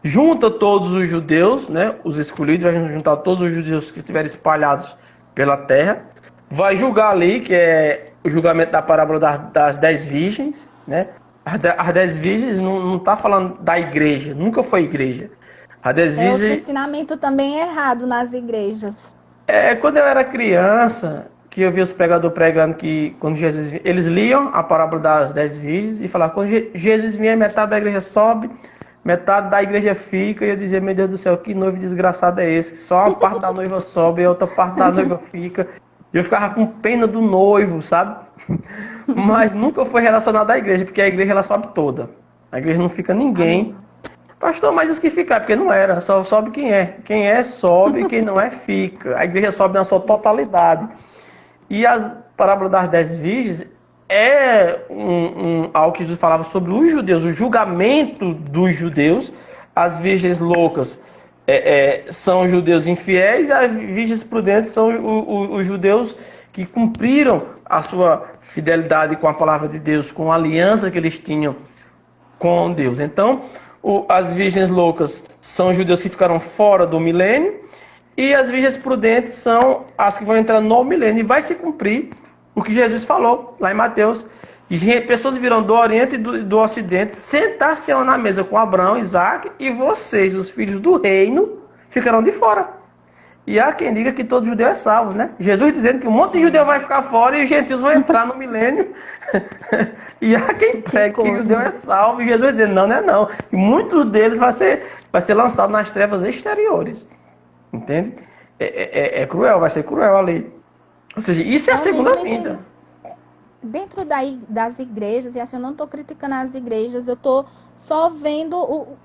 junta todos os judeus, né, os escolhidos, vai juntar todos os judeus que estiverem espalhados pela terra, vai julgar ali, que é o julgamento da parábola das 10 virgens, né? As 10 virgens não está falando da igreja, nunca foi igreja. As 10 É outro virgens ensinamento também errado nas igrejas. quando eu era criança, que eu vi os pregadores pregando que quando Jesus vinha, eles liam a parábola das 10 virgens e falavam, quando Jesus vinha, metade da igreja sobe, metade da igreja fica, e eu dizia, meu Deus do céu, que noivo desgraçado é esse? Que só uma parte da noiva sobe e a outra parte da noiva fica. E eu ficava com pena do noivo, sabe? Mas nunca foi relacionado à igreja, porque a igreja ela sobe toda. A igreja não fica ninguém. Pastor, mas os que ficar, porque não era, só sobe quem é. Quem é, sobe, quem não é, fica. A igreja sobe na sua totalidade. E as parábolas das 10 virgens é algo que Jesus falava sobre os judeus, o julgamento dos judeus. As virgens loucas são os judeus infiéis, e as virgens prudentes são os judeus que cumpriram a sua fidelidade com a palavra de Deus, com a aliança que eles tinham com Deus. Então, as virgens loucas são os judeus que ficaram fora do milênio, e as virgens prudentes são as que vão entrar no milênio, e vai se cumprir o que Jesus falou lá em Mateus, que pessoas virão do Oriente e do Ocidente, sentar-se na mesa com Abraão, Isaac, e vocês, os filhos do reino, ficarão de fora. E há quem diga que todo judeu é salvo, né? Jesus dizendo que um monte de judeu vai ficar fora e os gentios vão entrar no milênio. E há quem prega que o judeu é salvo, e Jesus dizendo, não, não é não. E muitos deles vai ser lançado nas trevas exteriores. Entende? É cruel, vai ser cruel a lei. Ou seja, isso é a segunda vinda. Dentro das igrejas, e assim, eu não estou criticando as igrejas, eu estou só vendo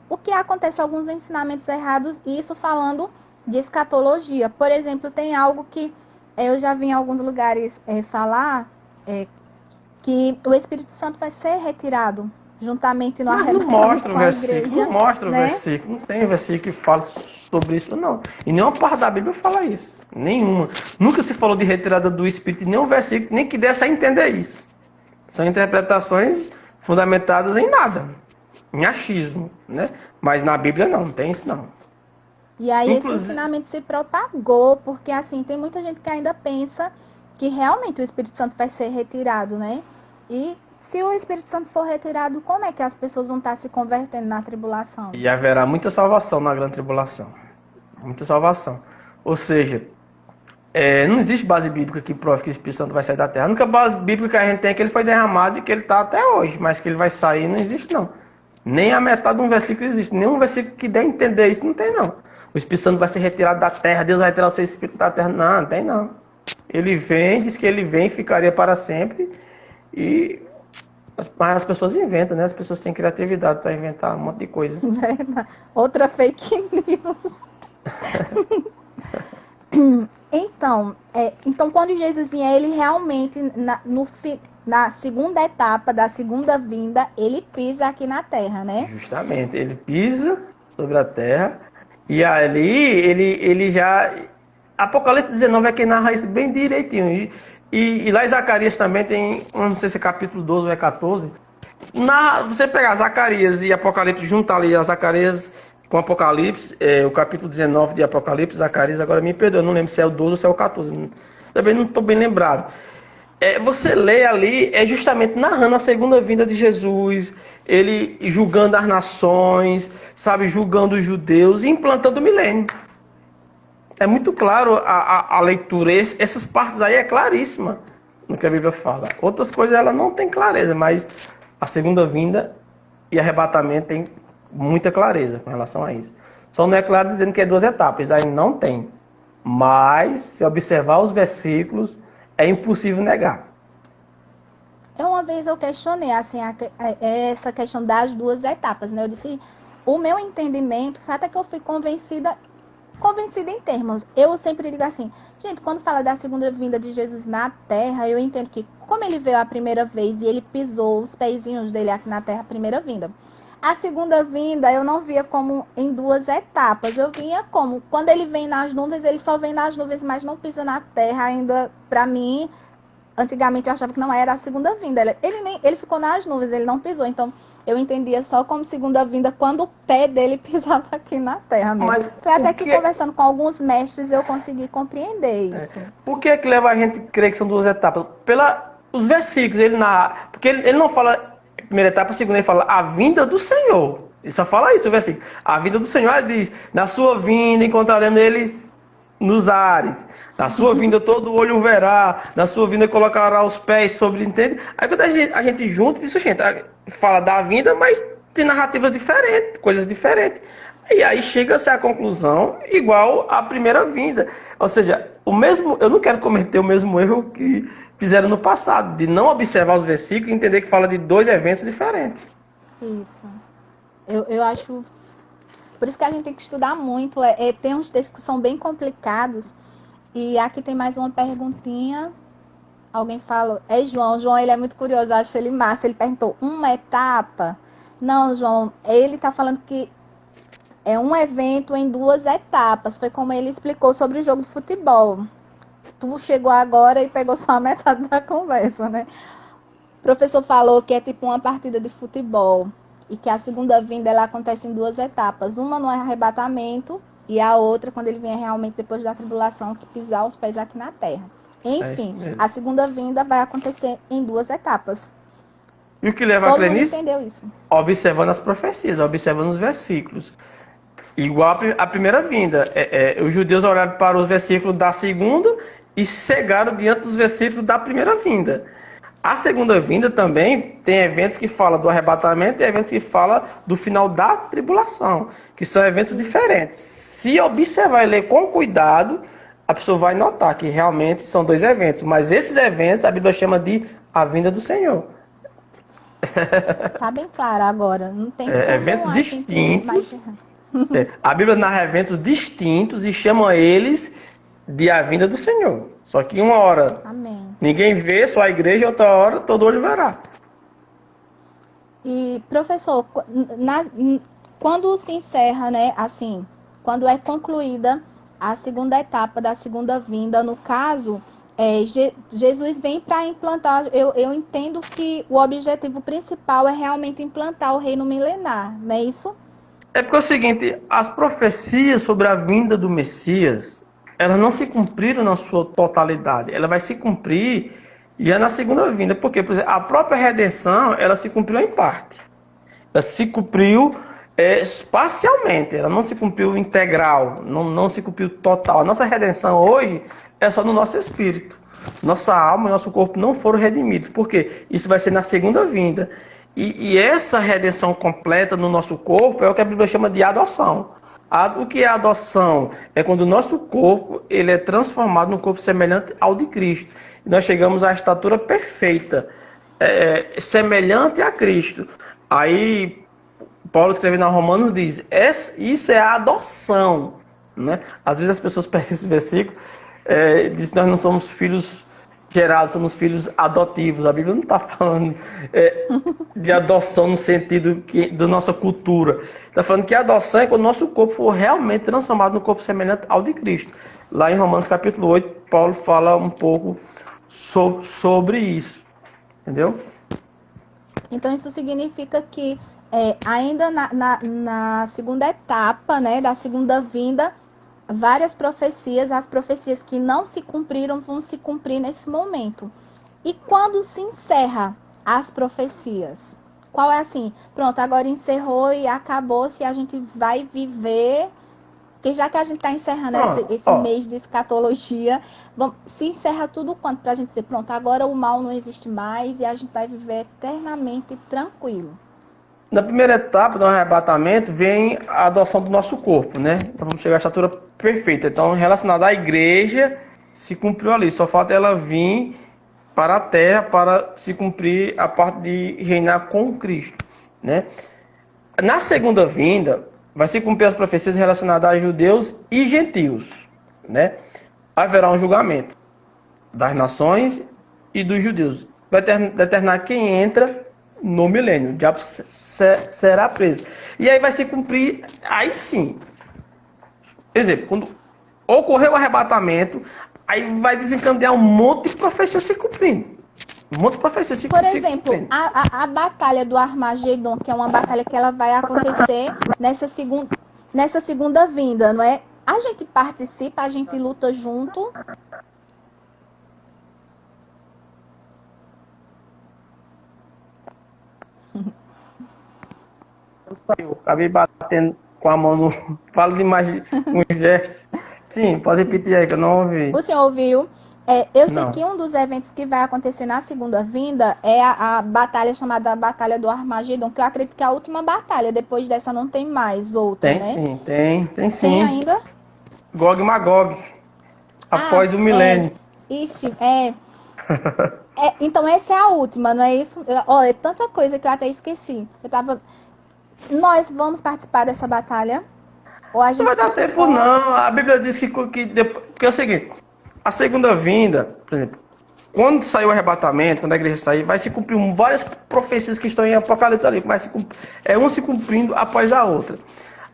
o que acontece, alguns ensinamentos errados, e isso falando de escatologia. Por exemplo, tem algo que eu já vi em alguns lugares falar, que o Espírito Santo vai ser retirado juntamente no arrebatamento com a igreja. Não mostra o né? versículo, não tem versículo que fala sobre isso, não. E nenhuma parte da Bíblia fala isso. Nenhuma. Nunca se falou de retirada do Espírito, nenhum versículo, nem que desse a entender isso. São interpretações fundamentadas em nada, em achismo, né? Mas na Bíblia não tem isso não. E aí esse ensinamento se propagou, porque assim, tem muita gente que ainda pensa que realmente o Espírito Santo vai ser retirado, né? E se o Espírito Santo for retirado, como é que as pessoas vão estar se convertendo na tribulação? E haverá muita salvação na grande tribulação. Muita salvação. Ou seja, não existe base bíblica que prove que o Espírito Santo vai sair da terra. A única base bíblica que a gente tem é que ele foi derramado e que ele está até hoje. Mas que ele vai sair não existe, não. Nem a metade de um versículo existe. Nenhum versículo que dê a entender isso não tem, não. O Espírito Santo vai ser retirado da terra, Deus vai retirar o seu Espírito da terra. Não, não tem, não. Ele vem, diz que ele vem, ficaria para sempre. Mas as pessoas inventam, né? As pessoas têm criatividade para inventar um monte de coisa. Outra fake news. Então, quando Jesus vier, ele realmente, na segunda etapa da segunda vinda, ele pisa aqui na terra, né? Justamente, ele pisa sobre a terra e ali ele já... Apocalipse 19 é quem narra isso bem direitinho. E lá em Zacarias também tem, não sei se é capítulo 12 ou é 14, você pegar Zacarias e Apocalipse, juntar ali a Zacarias com Apocalipse, o capítulo 19 de Apocalipse, Zacarias, agora me perdoa, não lembro se é o 12 ou se é o 14, também não estou bem lembrado. Você lê ali, justamente narrando a segunda vinda de Jesus, ele julgando as nações, sabe, julgando os judeus e implantando o milênio. É muito claro a leitura, essas partes aí é claríssima no que a Bíblia fala. Outras coisas ela não tem clareza, mas a segunda vinda e arrebatamento tem muita clareza com relação a isso. Só não é claro dizendo que é 2 etapas, aí não tem. Mas, se observar os versículos, é impossível negar. Uma vez eu questionei assim, essa questão das 2 etapas, né? Eu disse, o meu entendimento, o fato é que eu fui convencida convencida em termos. Eu sempre digo assim, gente, quando fala da segunda vinda de Jesus na Terra, eu entendo que como ele veio a primeira vez e ele pisou os pezinhos dele aqui na Terra, a primeira vinda. A segunda vinda eu não via como em duas etapas. Eu vinha como, quando ele vem nas nuvens, ele só vem nas nuvens, mas não pisa na Terra ainda, para mim. Antigamente eu achava que não era a segunda vinda. Ele ficou nas nuvens, ele não pisou. Então, eu entendia só como segunda vinda quando o pé dele pisava aqui na terra mesmo. Mas Foi até que conversando com alguns mestres eu consegui compreender isso. Por que é que leva a gente a crer que são duas etapas? Os versículos, porque ele não fala primeira etapa, segunda, ele fala a vinda do Senhor. Ele só fala isso, o versículo. A vinda do Senhor, ele diz, na sua vinda encontraremos ele nos ares. Na sua vinda todo olho verá. Na sua vinda colocará os pés sobre, entende? Aí quando a gente junta, isso, gente, fala da vinda, mas tem narrativas diferentes, coisas diferentes. E aí chega-se à conclusão igual à primeira vinda. Ou seja, eu não quero cometer o mesmo erro que fizeram no passado, de não observar os versículos e entender que fala de dois eventos diferentes. Isso. Eu acho... Por isso que a gente tem que estudar muito. Tem uns textos que são bem complicados. E aqui tem mais uma perguntinha. Alguém falou. João. João, ele é muito curioso. Eu acho ele massa. Ele perguntou, uma etapa? Não, João. Ele está falando que é um evento em duas etapas. Foi como ele explicou sobre o jogo de futebol. Tu chegou agora e pegou só a metade da conversa, né? O professor falou que é tipo uma partida de futebol. E que a segunda vinda ela acontece em duas etapas. Uma no arrebatamento e a outra quando ele vier realmente depois da tribulação, que pisar os pés aqui na terra. Enfim, a segunda vinda vai acontecer em duas etapas. E o que leva a crer nisso? Entendeu isso? Observando as profecias, observando os versículos. Igual a primeira vinda. Os judeus olharam para os versículos da segunda e cegaram diante dos versículos da primeira vinda. A segunda vinda também tem eventos que falam do arrebatamento e eventos que falam do final da tribulação, que são eventos diferentes. Se observar e ler com cuidado, a pessoa vai notar que realmente são dois eventos, mas esses eventos a Bíblia chama de a vinda do Senhor. Tá bem claro agora, não tem eventos distintos. A Bíblia narra eventos distintos e chama eles de a vinda do Senhor. Só que uma hora ninguém vê, só a igreja, outra hora todo olho verá. E, professor, quando se encerra, né, assim, quando é concluída a segunda etapa da segunda vinda, no caso, Jesus vem para implantar, eu entendo que o objetivo principal é realmente implantar o reino milenar, não é isso? É porque é o seguinte, as profecias sobre a vinda do Messias, elas não se cumpriram na sua totalidade. Ela vai se cumprir já na segunda vinda. Porque, por exemplo, a própria redenção, ela se cumpriu em parte. Ela se cumpriu parcialmente. Ela não se cumpriu integral. Não se cumpriu total. A nossa redenção hoje é só no nosso espírito. Nossa alma e nosso corpo não foram redimidos. Por quê? Isso vai ser na segunda vinda. E essa redenção completa no nosso corpo é o que a Bíblia chama de adoção. O que é adoção? É quando o nosso corpo ele é transformado num corpo semelhante ao de Cristo. E nós chegamos à estatura perfeita, semelhante a Cristo. Aí, Paulo escrevendo aos Romanos diz, isso é a adoção. Né? Às vezes as pessoas pegam esse versículo e dizem que nós não somos filhos gerados, somos filhos adotivos. A Bíblia não está falando de adoção no sentido da nossa cultura. Está falando que a adoção é quando o nosso corpo for realmente transformado no corpo semelhante ao de Cristo. Lá em Romanos capítulo 8, Paulo fala um pouco sobre isso. Entendeu? Então isso significa que ainda na segunda etapa, né, da segunda vinda, várias profecias, as profecias que não se cumpriram vão se cumprir nesse momento. E quando se encerra as profecias? Qual é assim? Pronto, agora encerrou e acabou, se a gente vai viver... Porque já que a gente está encerrando esse mês de escatologia, se encerra tudo quanto? Para a gente dizer, pronto, agora o mal não existe mais e a gente vai viver eternamente tranquilo. Na primeira etapa do arrebatamento vem a adoção do nosso corpo, né? Então vamos chegar à estatura perfeita. Então, relacionada à igreja, se cumpriu ali. Só falta ela vir para a terra para se cumprir a parte de reinar com Cristo, né? Na segunda vinda, vai se cumprir as profecias relacionadas a judeus e gentios, né? Haverá um julgamento das nações e dos judeus. Vai determinar quem entra no milênio. O diabo será preso. E aí vai se cumprir, aí sim. Por exemplo, quando ocorrer o arrebatamento, aí vai desencadear um monte de profecias se cumprindo. Um monte de profecias se cumprindo. Por exemplo, a batalha do Armagedon, que é uma batalha que ela vai acontecer nessa segunda vinda, não é? A gente participa, a gente luta junto. Eu acabei batendo com a mão no... Falo demais com os gestos. Sim, pode repetir aí que eu não ouvi. O senhor ouviu? Eu sei Não. que um dos eventos que vai acontecer na segunda vinda é a batalha chamada Batalha do Armagedon, que eu acredito que é a última batalha. Depois dessa não tem mais outra, Tem né? sim, tem sim. Tem ainda? Gog e Magog. Após o milênio. Ixi, então essa é a última, não é isso? Olha, é tanta coisa que eu até esqueci. Nós vamos participar dessa batalha? Ou a gente Não vai dar tempo, não. A Bíblia diz que depois... Porque é o seguinte, a segunda vinda, por exemplo, quando sair o arrebatamento, quando a igreja sair, vai se cumprir várias profecias que estão em Apocalipse ali. Uma se cumprindo após a outra.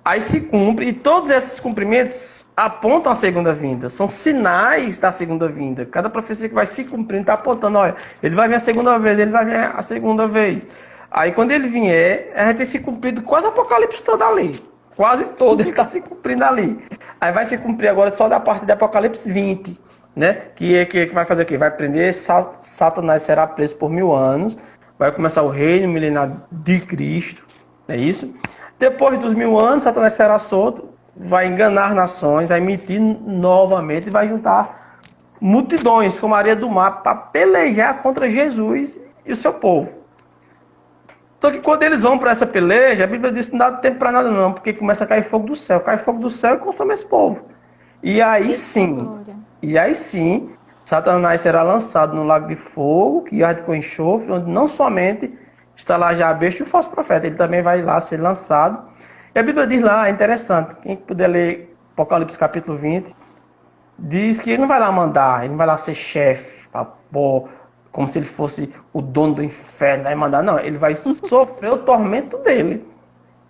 Aí se cumpre, e todos esses cumprimentos apontam a segunda vinda. São sinais da segunda vinda. Cada profecia que vai se cumprindo está apontando, olha, ele vai vir a segunda vez, ele vai vir a segunda vez. Aí quando ele vier, vai ter se cumprido quase o Apocalipse todo ali. Quase todo ele está se cumprindo ali. Aí vai se cumprir agora só da parte de Apocalipse 20, né? Que vai fazer o quê? Vai prender, Satanás será preso por 1000 anos, vai começar o reino milenar de Cristo, é isso? Depois dos 1000 anos, Satanás será solto, vai enganar nações, vai mentir novamente e vai juntar multidões como a areia do mar para pelejar contra Jesus e o seu povo. Só que quando eles vão para essa peleja, a Bíblia diz que não dá tempo para nada não, porque começa a cair fogo do céu. Cai fogo do céu e consome esse povo. E aí sim, Satanás será lançado no lago de fogo, que arde com enxofre, onde não somente está lá já a besta e o falso profeta, ele também vai lá ser lançado. E a Bíblia diz lá, é interessante, quem puder ler Apocalipse capítulo 20, diz que ele não vai lá mandar, ele não vai lá ser chefe, como se ele fosse o dono do inferno, vai mandar, não, ele vai sofrer o tormento dele,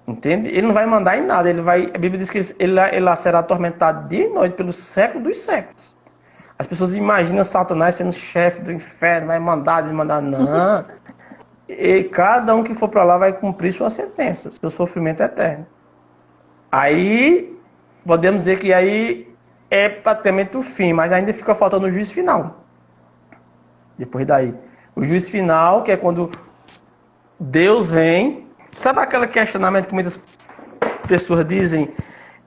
entende? Ele não vai mandar em nada, a Bíblia diz que ele lá será atormentado dia e noite pelo século dos séculos. As pessoas imaginam Satanás sendo chefe do inferno, vai mandar, desmandar, não. E cada um que for para lá vai cumprir sua sentença, seu sofrimento eterno. Aí, podemos dizer que aí é praticamente o fim, mas ainda fica faltando o juízo final. Depois daí. O juízo final, que é quando Deus vem. Sabe aquele questionamento que muitas pessoas dizem?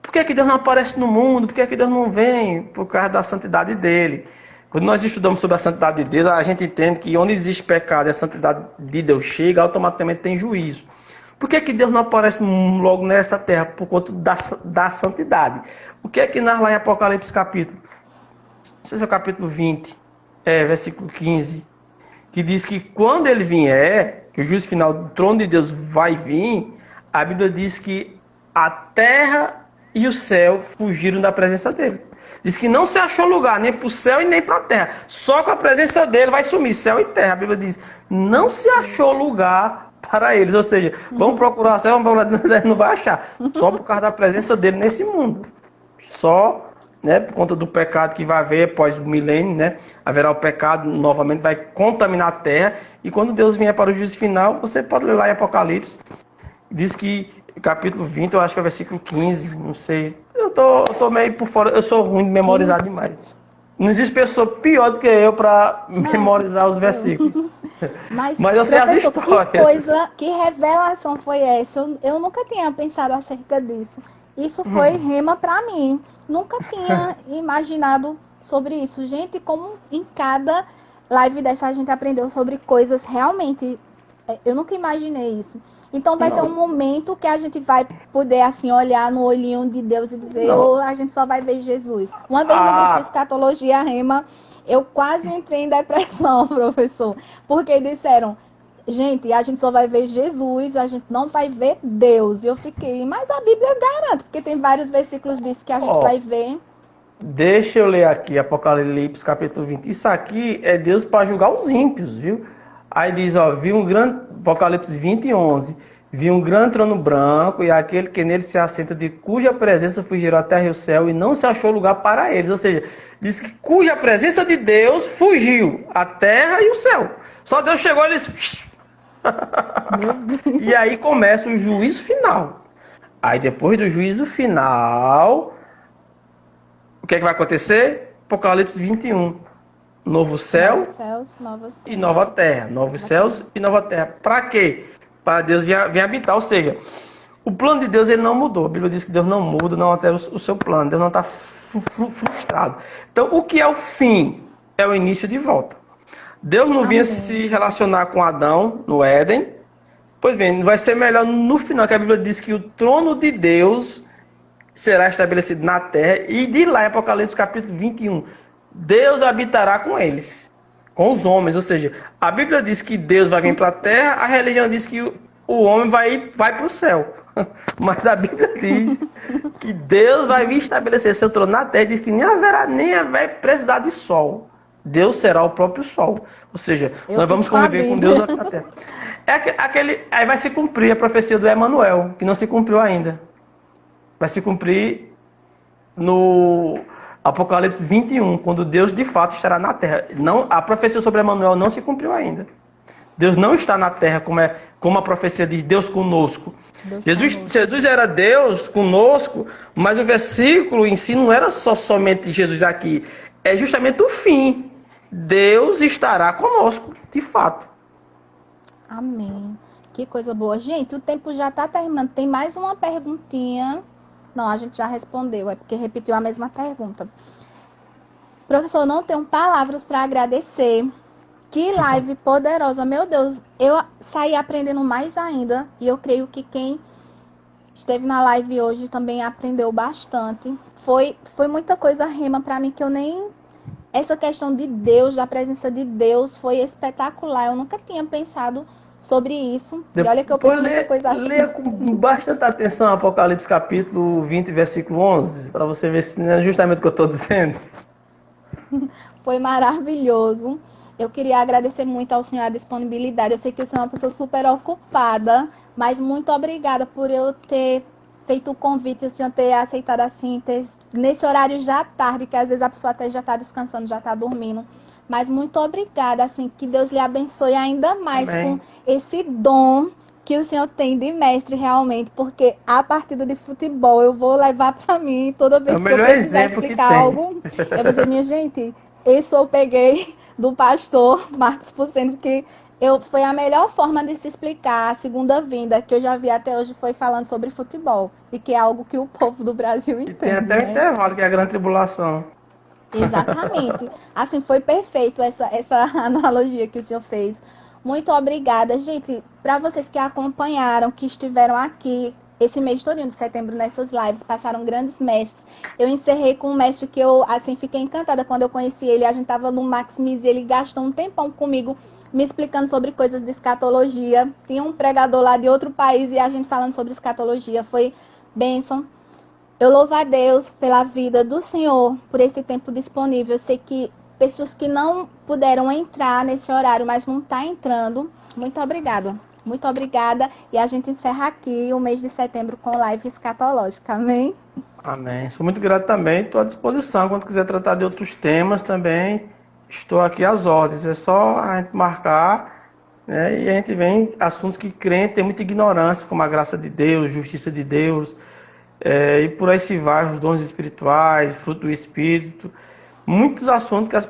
Por que Deus não aparece no mundo? Por que Deus não vem? Por causa da santidade dele. Quando nós estudamos sobre a santidade de Deus, a gente entende que onde existe pecado e a santidade de Deus chega, automaticamente tem juízo. Por que Deus não aparece logo nessa terra? Por conta da santidade. O que é que narra lá em Apocalipse capítulo? Não sei se é o capítulo 20, versículo 15, que diz que quando ele vier, que o juízo final do trono de Deus vai vir, a Bíblia diz que a terra e o céu fugiram da presença dele. Diz que não se achou lugar nem para o céu e nem para a terra. Só com a presença dele vai sumir céu e terra. A Bíblia diz, não se achou lugar para eles. Ou seja, vamos procurar céu, vamos procurar, não vai achar. Só por causa da presença dele nesse mundo. Só, né, por conta do pecado que vai haver após o milênio, né, haverá o pecado novamente, vai contaminar a terra. E quando Deus vier para o juízo final, você pode ler lá em Apocalipse. Diz que, capítulo 20, eu acho que é o versículo 15, não sei. Eu tô meio por fora, eu sou ruim de memorizar demais. Não existe pessoa pior do que eu para memorizar os versículos. Mas eu sei as histórias. Que revelação foi essa? Eu nunca tinha pensado acerca disso. Isso foi rema para mim. Nunca tinha imaginado sobre isso. Gente, como em cada live dessa a gente aprendeu sobre coisas realmente... Eu nunca imaginei isso. Então vai ter um momento que a gente vai poder assim olhar no olhinho de Deus e dizer, ou a gente só vai ver Jesus. Uma vez no grupo de escatologia rema, eu quase entrei em depressão, professor. Porque disseram, Gente, a gente só vai ver Jesus, a gente não vai ver Deus. E eu fiquei, mas a Bíblia garante, porque tem vários versículos disso que a gente Ó, vai ver. deixa eu ler aqui Apocalipse capítulo 20. Isso aqui é Deus para julgar os ímpios, viu? Aí diz, ó, vi um grande, Apocalipse 20, 11. Vi um grande trono branco e aquele que nele se assenta, de cuja presença fugiram a terra e o céu e não se achou lugar para eles. Ou seja, diz que cuja presença de Deus fugiu a terra e o céu. Só Deus chegou e eles... Meu Deus. E aí começa o juízo final. Aí depois do juízo final, o que é que vai acontecer? Apocalipse 21. Novo céu Novos céus, novas e terras. nova terra. Novos céus e nova terra. Para quê? Para Deus vir habitar. Ou seja, o plano de Deus ele não mudou. A Bíblia diz que Deus não muda, não altera o seu plano. Deus não está frustrado. Então, o que é o fim? É o início de volta. Deus não vinha Amém. se relacionar com Adão no Éden. Pois bem, vai ser melhor no final, que a Bíblia diz que o trono de Deus será estabelecido na terra. E de lá, em Apocalipse capítulo 21, Deus habitará com eles, com os homens. Ou seja, a Bíblia diz que Deus vai vir para a terra, a religião diz que o homem vai para o céu. Mas a Bíblia diz que Deus vai vir estabelecer seu trono na terra, diz que nem vai precisar de sol. Deus será o próprio sol. Ou seja, Eu nós vamos fico com a conviver com Bíblia. Deus aqui na terra. Aí vai se cumprir a profecia do Emanuel, que não se cumpriu ainda. Vai se cumprir no Apocalipse 21, quando Deus de fato estará na terra. Não, a profecia sobre Emanuel não se cumpriu ainda. Deus não está na terra, como a profecia diz, Deus conosco. Deus Jesus conosco. era Deus conosco, mas o versículo em si não era somente Jesus aqui. É justamente o fim. Deus estará conosco, de fato. Amém. Que coisa boa. Gente, o tempo já tá terminando. Tem mais uma perguntinha. Não, a gente já respondeu. É porque repetiu a mesma pergunta. Professor, não tenho palavras para agradecer. Que live poderosa. Meu Deus, eu saí aprendendo mais ainda. E eu creio que quem esteve na live hoje também aprendeu bastante. Foi muita coisa rema para mim que eu nem... Essa questão de Deus, da presença de Deus, foi espetacular. Eu nunca tinha pensado sobre isso. E olha que eu penso Depois muita coisa assim. leia com bastante atenção Apocalipse capítulo 20, versículo 11, para você ver se não é justamente o que eu estou dizendo. Foi maravilhoso. Eu queria agradecer muito ao senhor a disponibilidade. Eu sei que o senhor é uma pessoa super ocupada, mas muito obrigada por eu ter feito o convite, o senhor ter aceitado assim, nesse horário já tarde, que às vezes a pessoa até já está descansando, já está dormindo. Mas muito obrigada, assim, que Deus lhe abençoe ainda mais Amém. com esse dom que o senhor tem de mestre realmente, porque a partida de futebol eu vou levar para mim toda É o vez que eu melhor precisar exemplo que explicar tem. algo. Eu vou dizer, minha gente, isso eu peguei do pastor Marcos Puceno, porque foi a melhor forma de se explicar a segunda vinda que eu já vi até hoje foi falando sobre futebol, e que é algo que o povo do Brasil E tem entende, até o né? intervalo, que é a grande tribulação. Exatamente. Assim, foi perfeito essa analogia que o senhor fez. Muito obrigada. Gente, para vocês que acompanharam, que estiveram aqui esse mês todinho de setembro nessas lives, passaram grandes mestres. Eu encerrei com um mestre que eu, assim, fiquei encantada quando eu conheci ele. A gente tava no Maximise, ele gastou um tempão comigo me explicando sobre coisas de escatologia. Tinha um pregador lá de outro país e a gente falando sobre escatologia. Foi bênção. Eu louvo a Deus pela vida do Senhor, por esse tempo disponível. Eu sei que pessoas que não puderam entrar nesse horário, mas vão estar entrando. Muito obrigada. Muito obrigada. E a gente encerra aqui o mês de setembro com live escatológica. Amém? Amém. Sou muito grato também, estou à disposição. Quando quiser tratar de outros temas também, estou aqui às ordens. É só a gente marcar, né? E a gente vem assuntos que crente tem muita ignorância, como a graça de Deus, justiça de Deus, e por aí se vai, os dons espirituais, fruto do Espírito. Muitos assuntos que as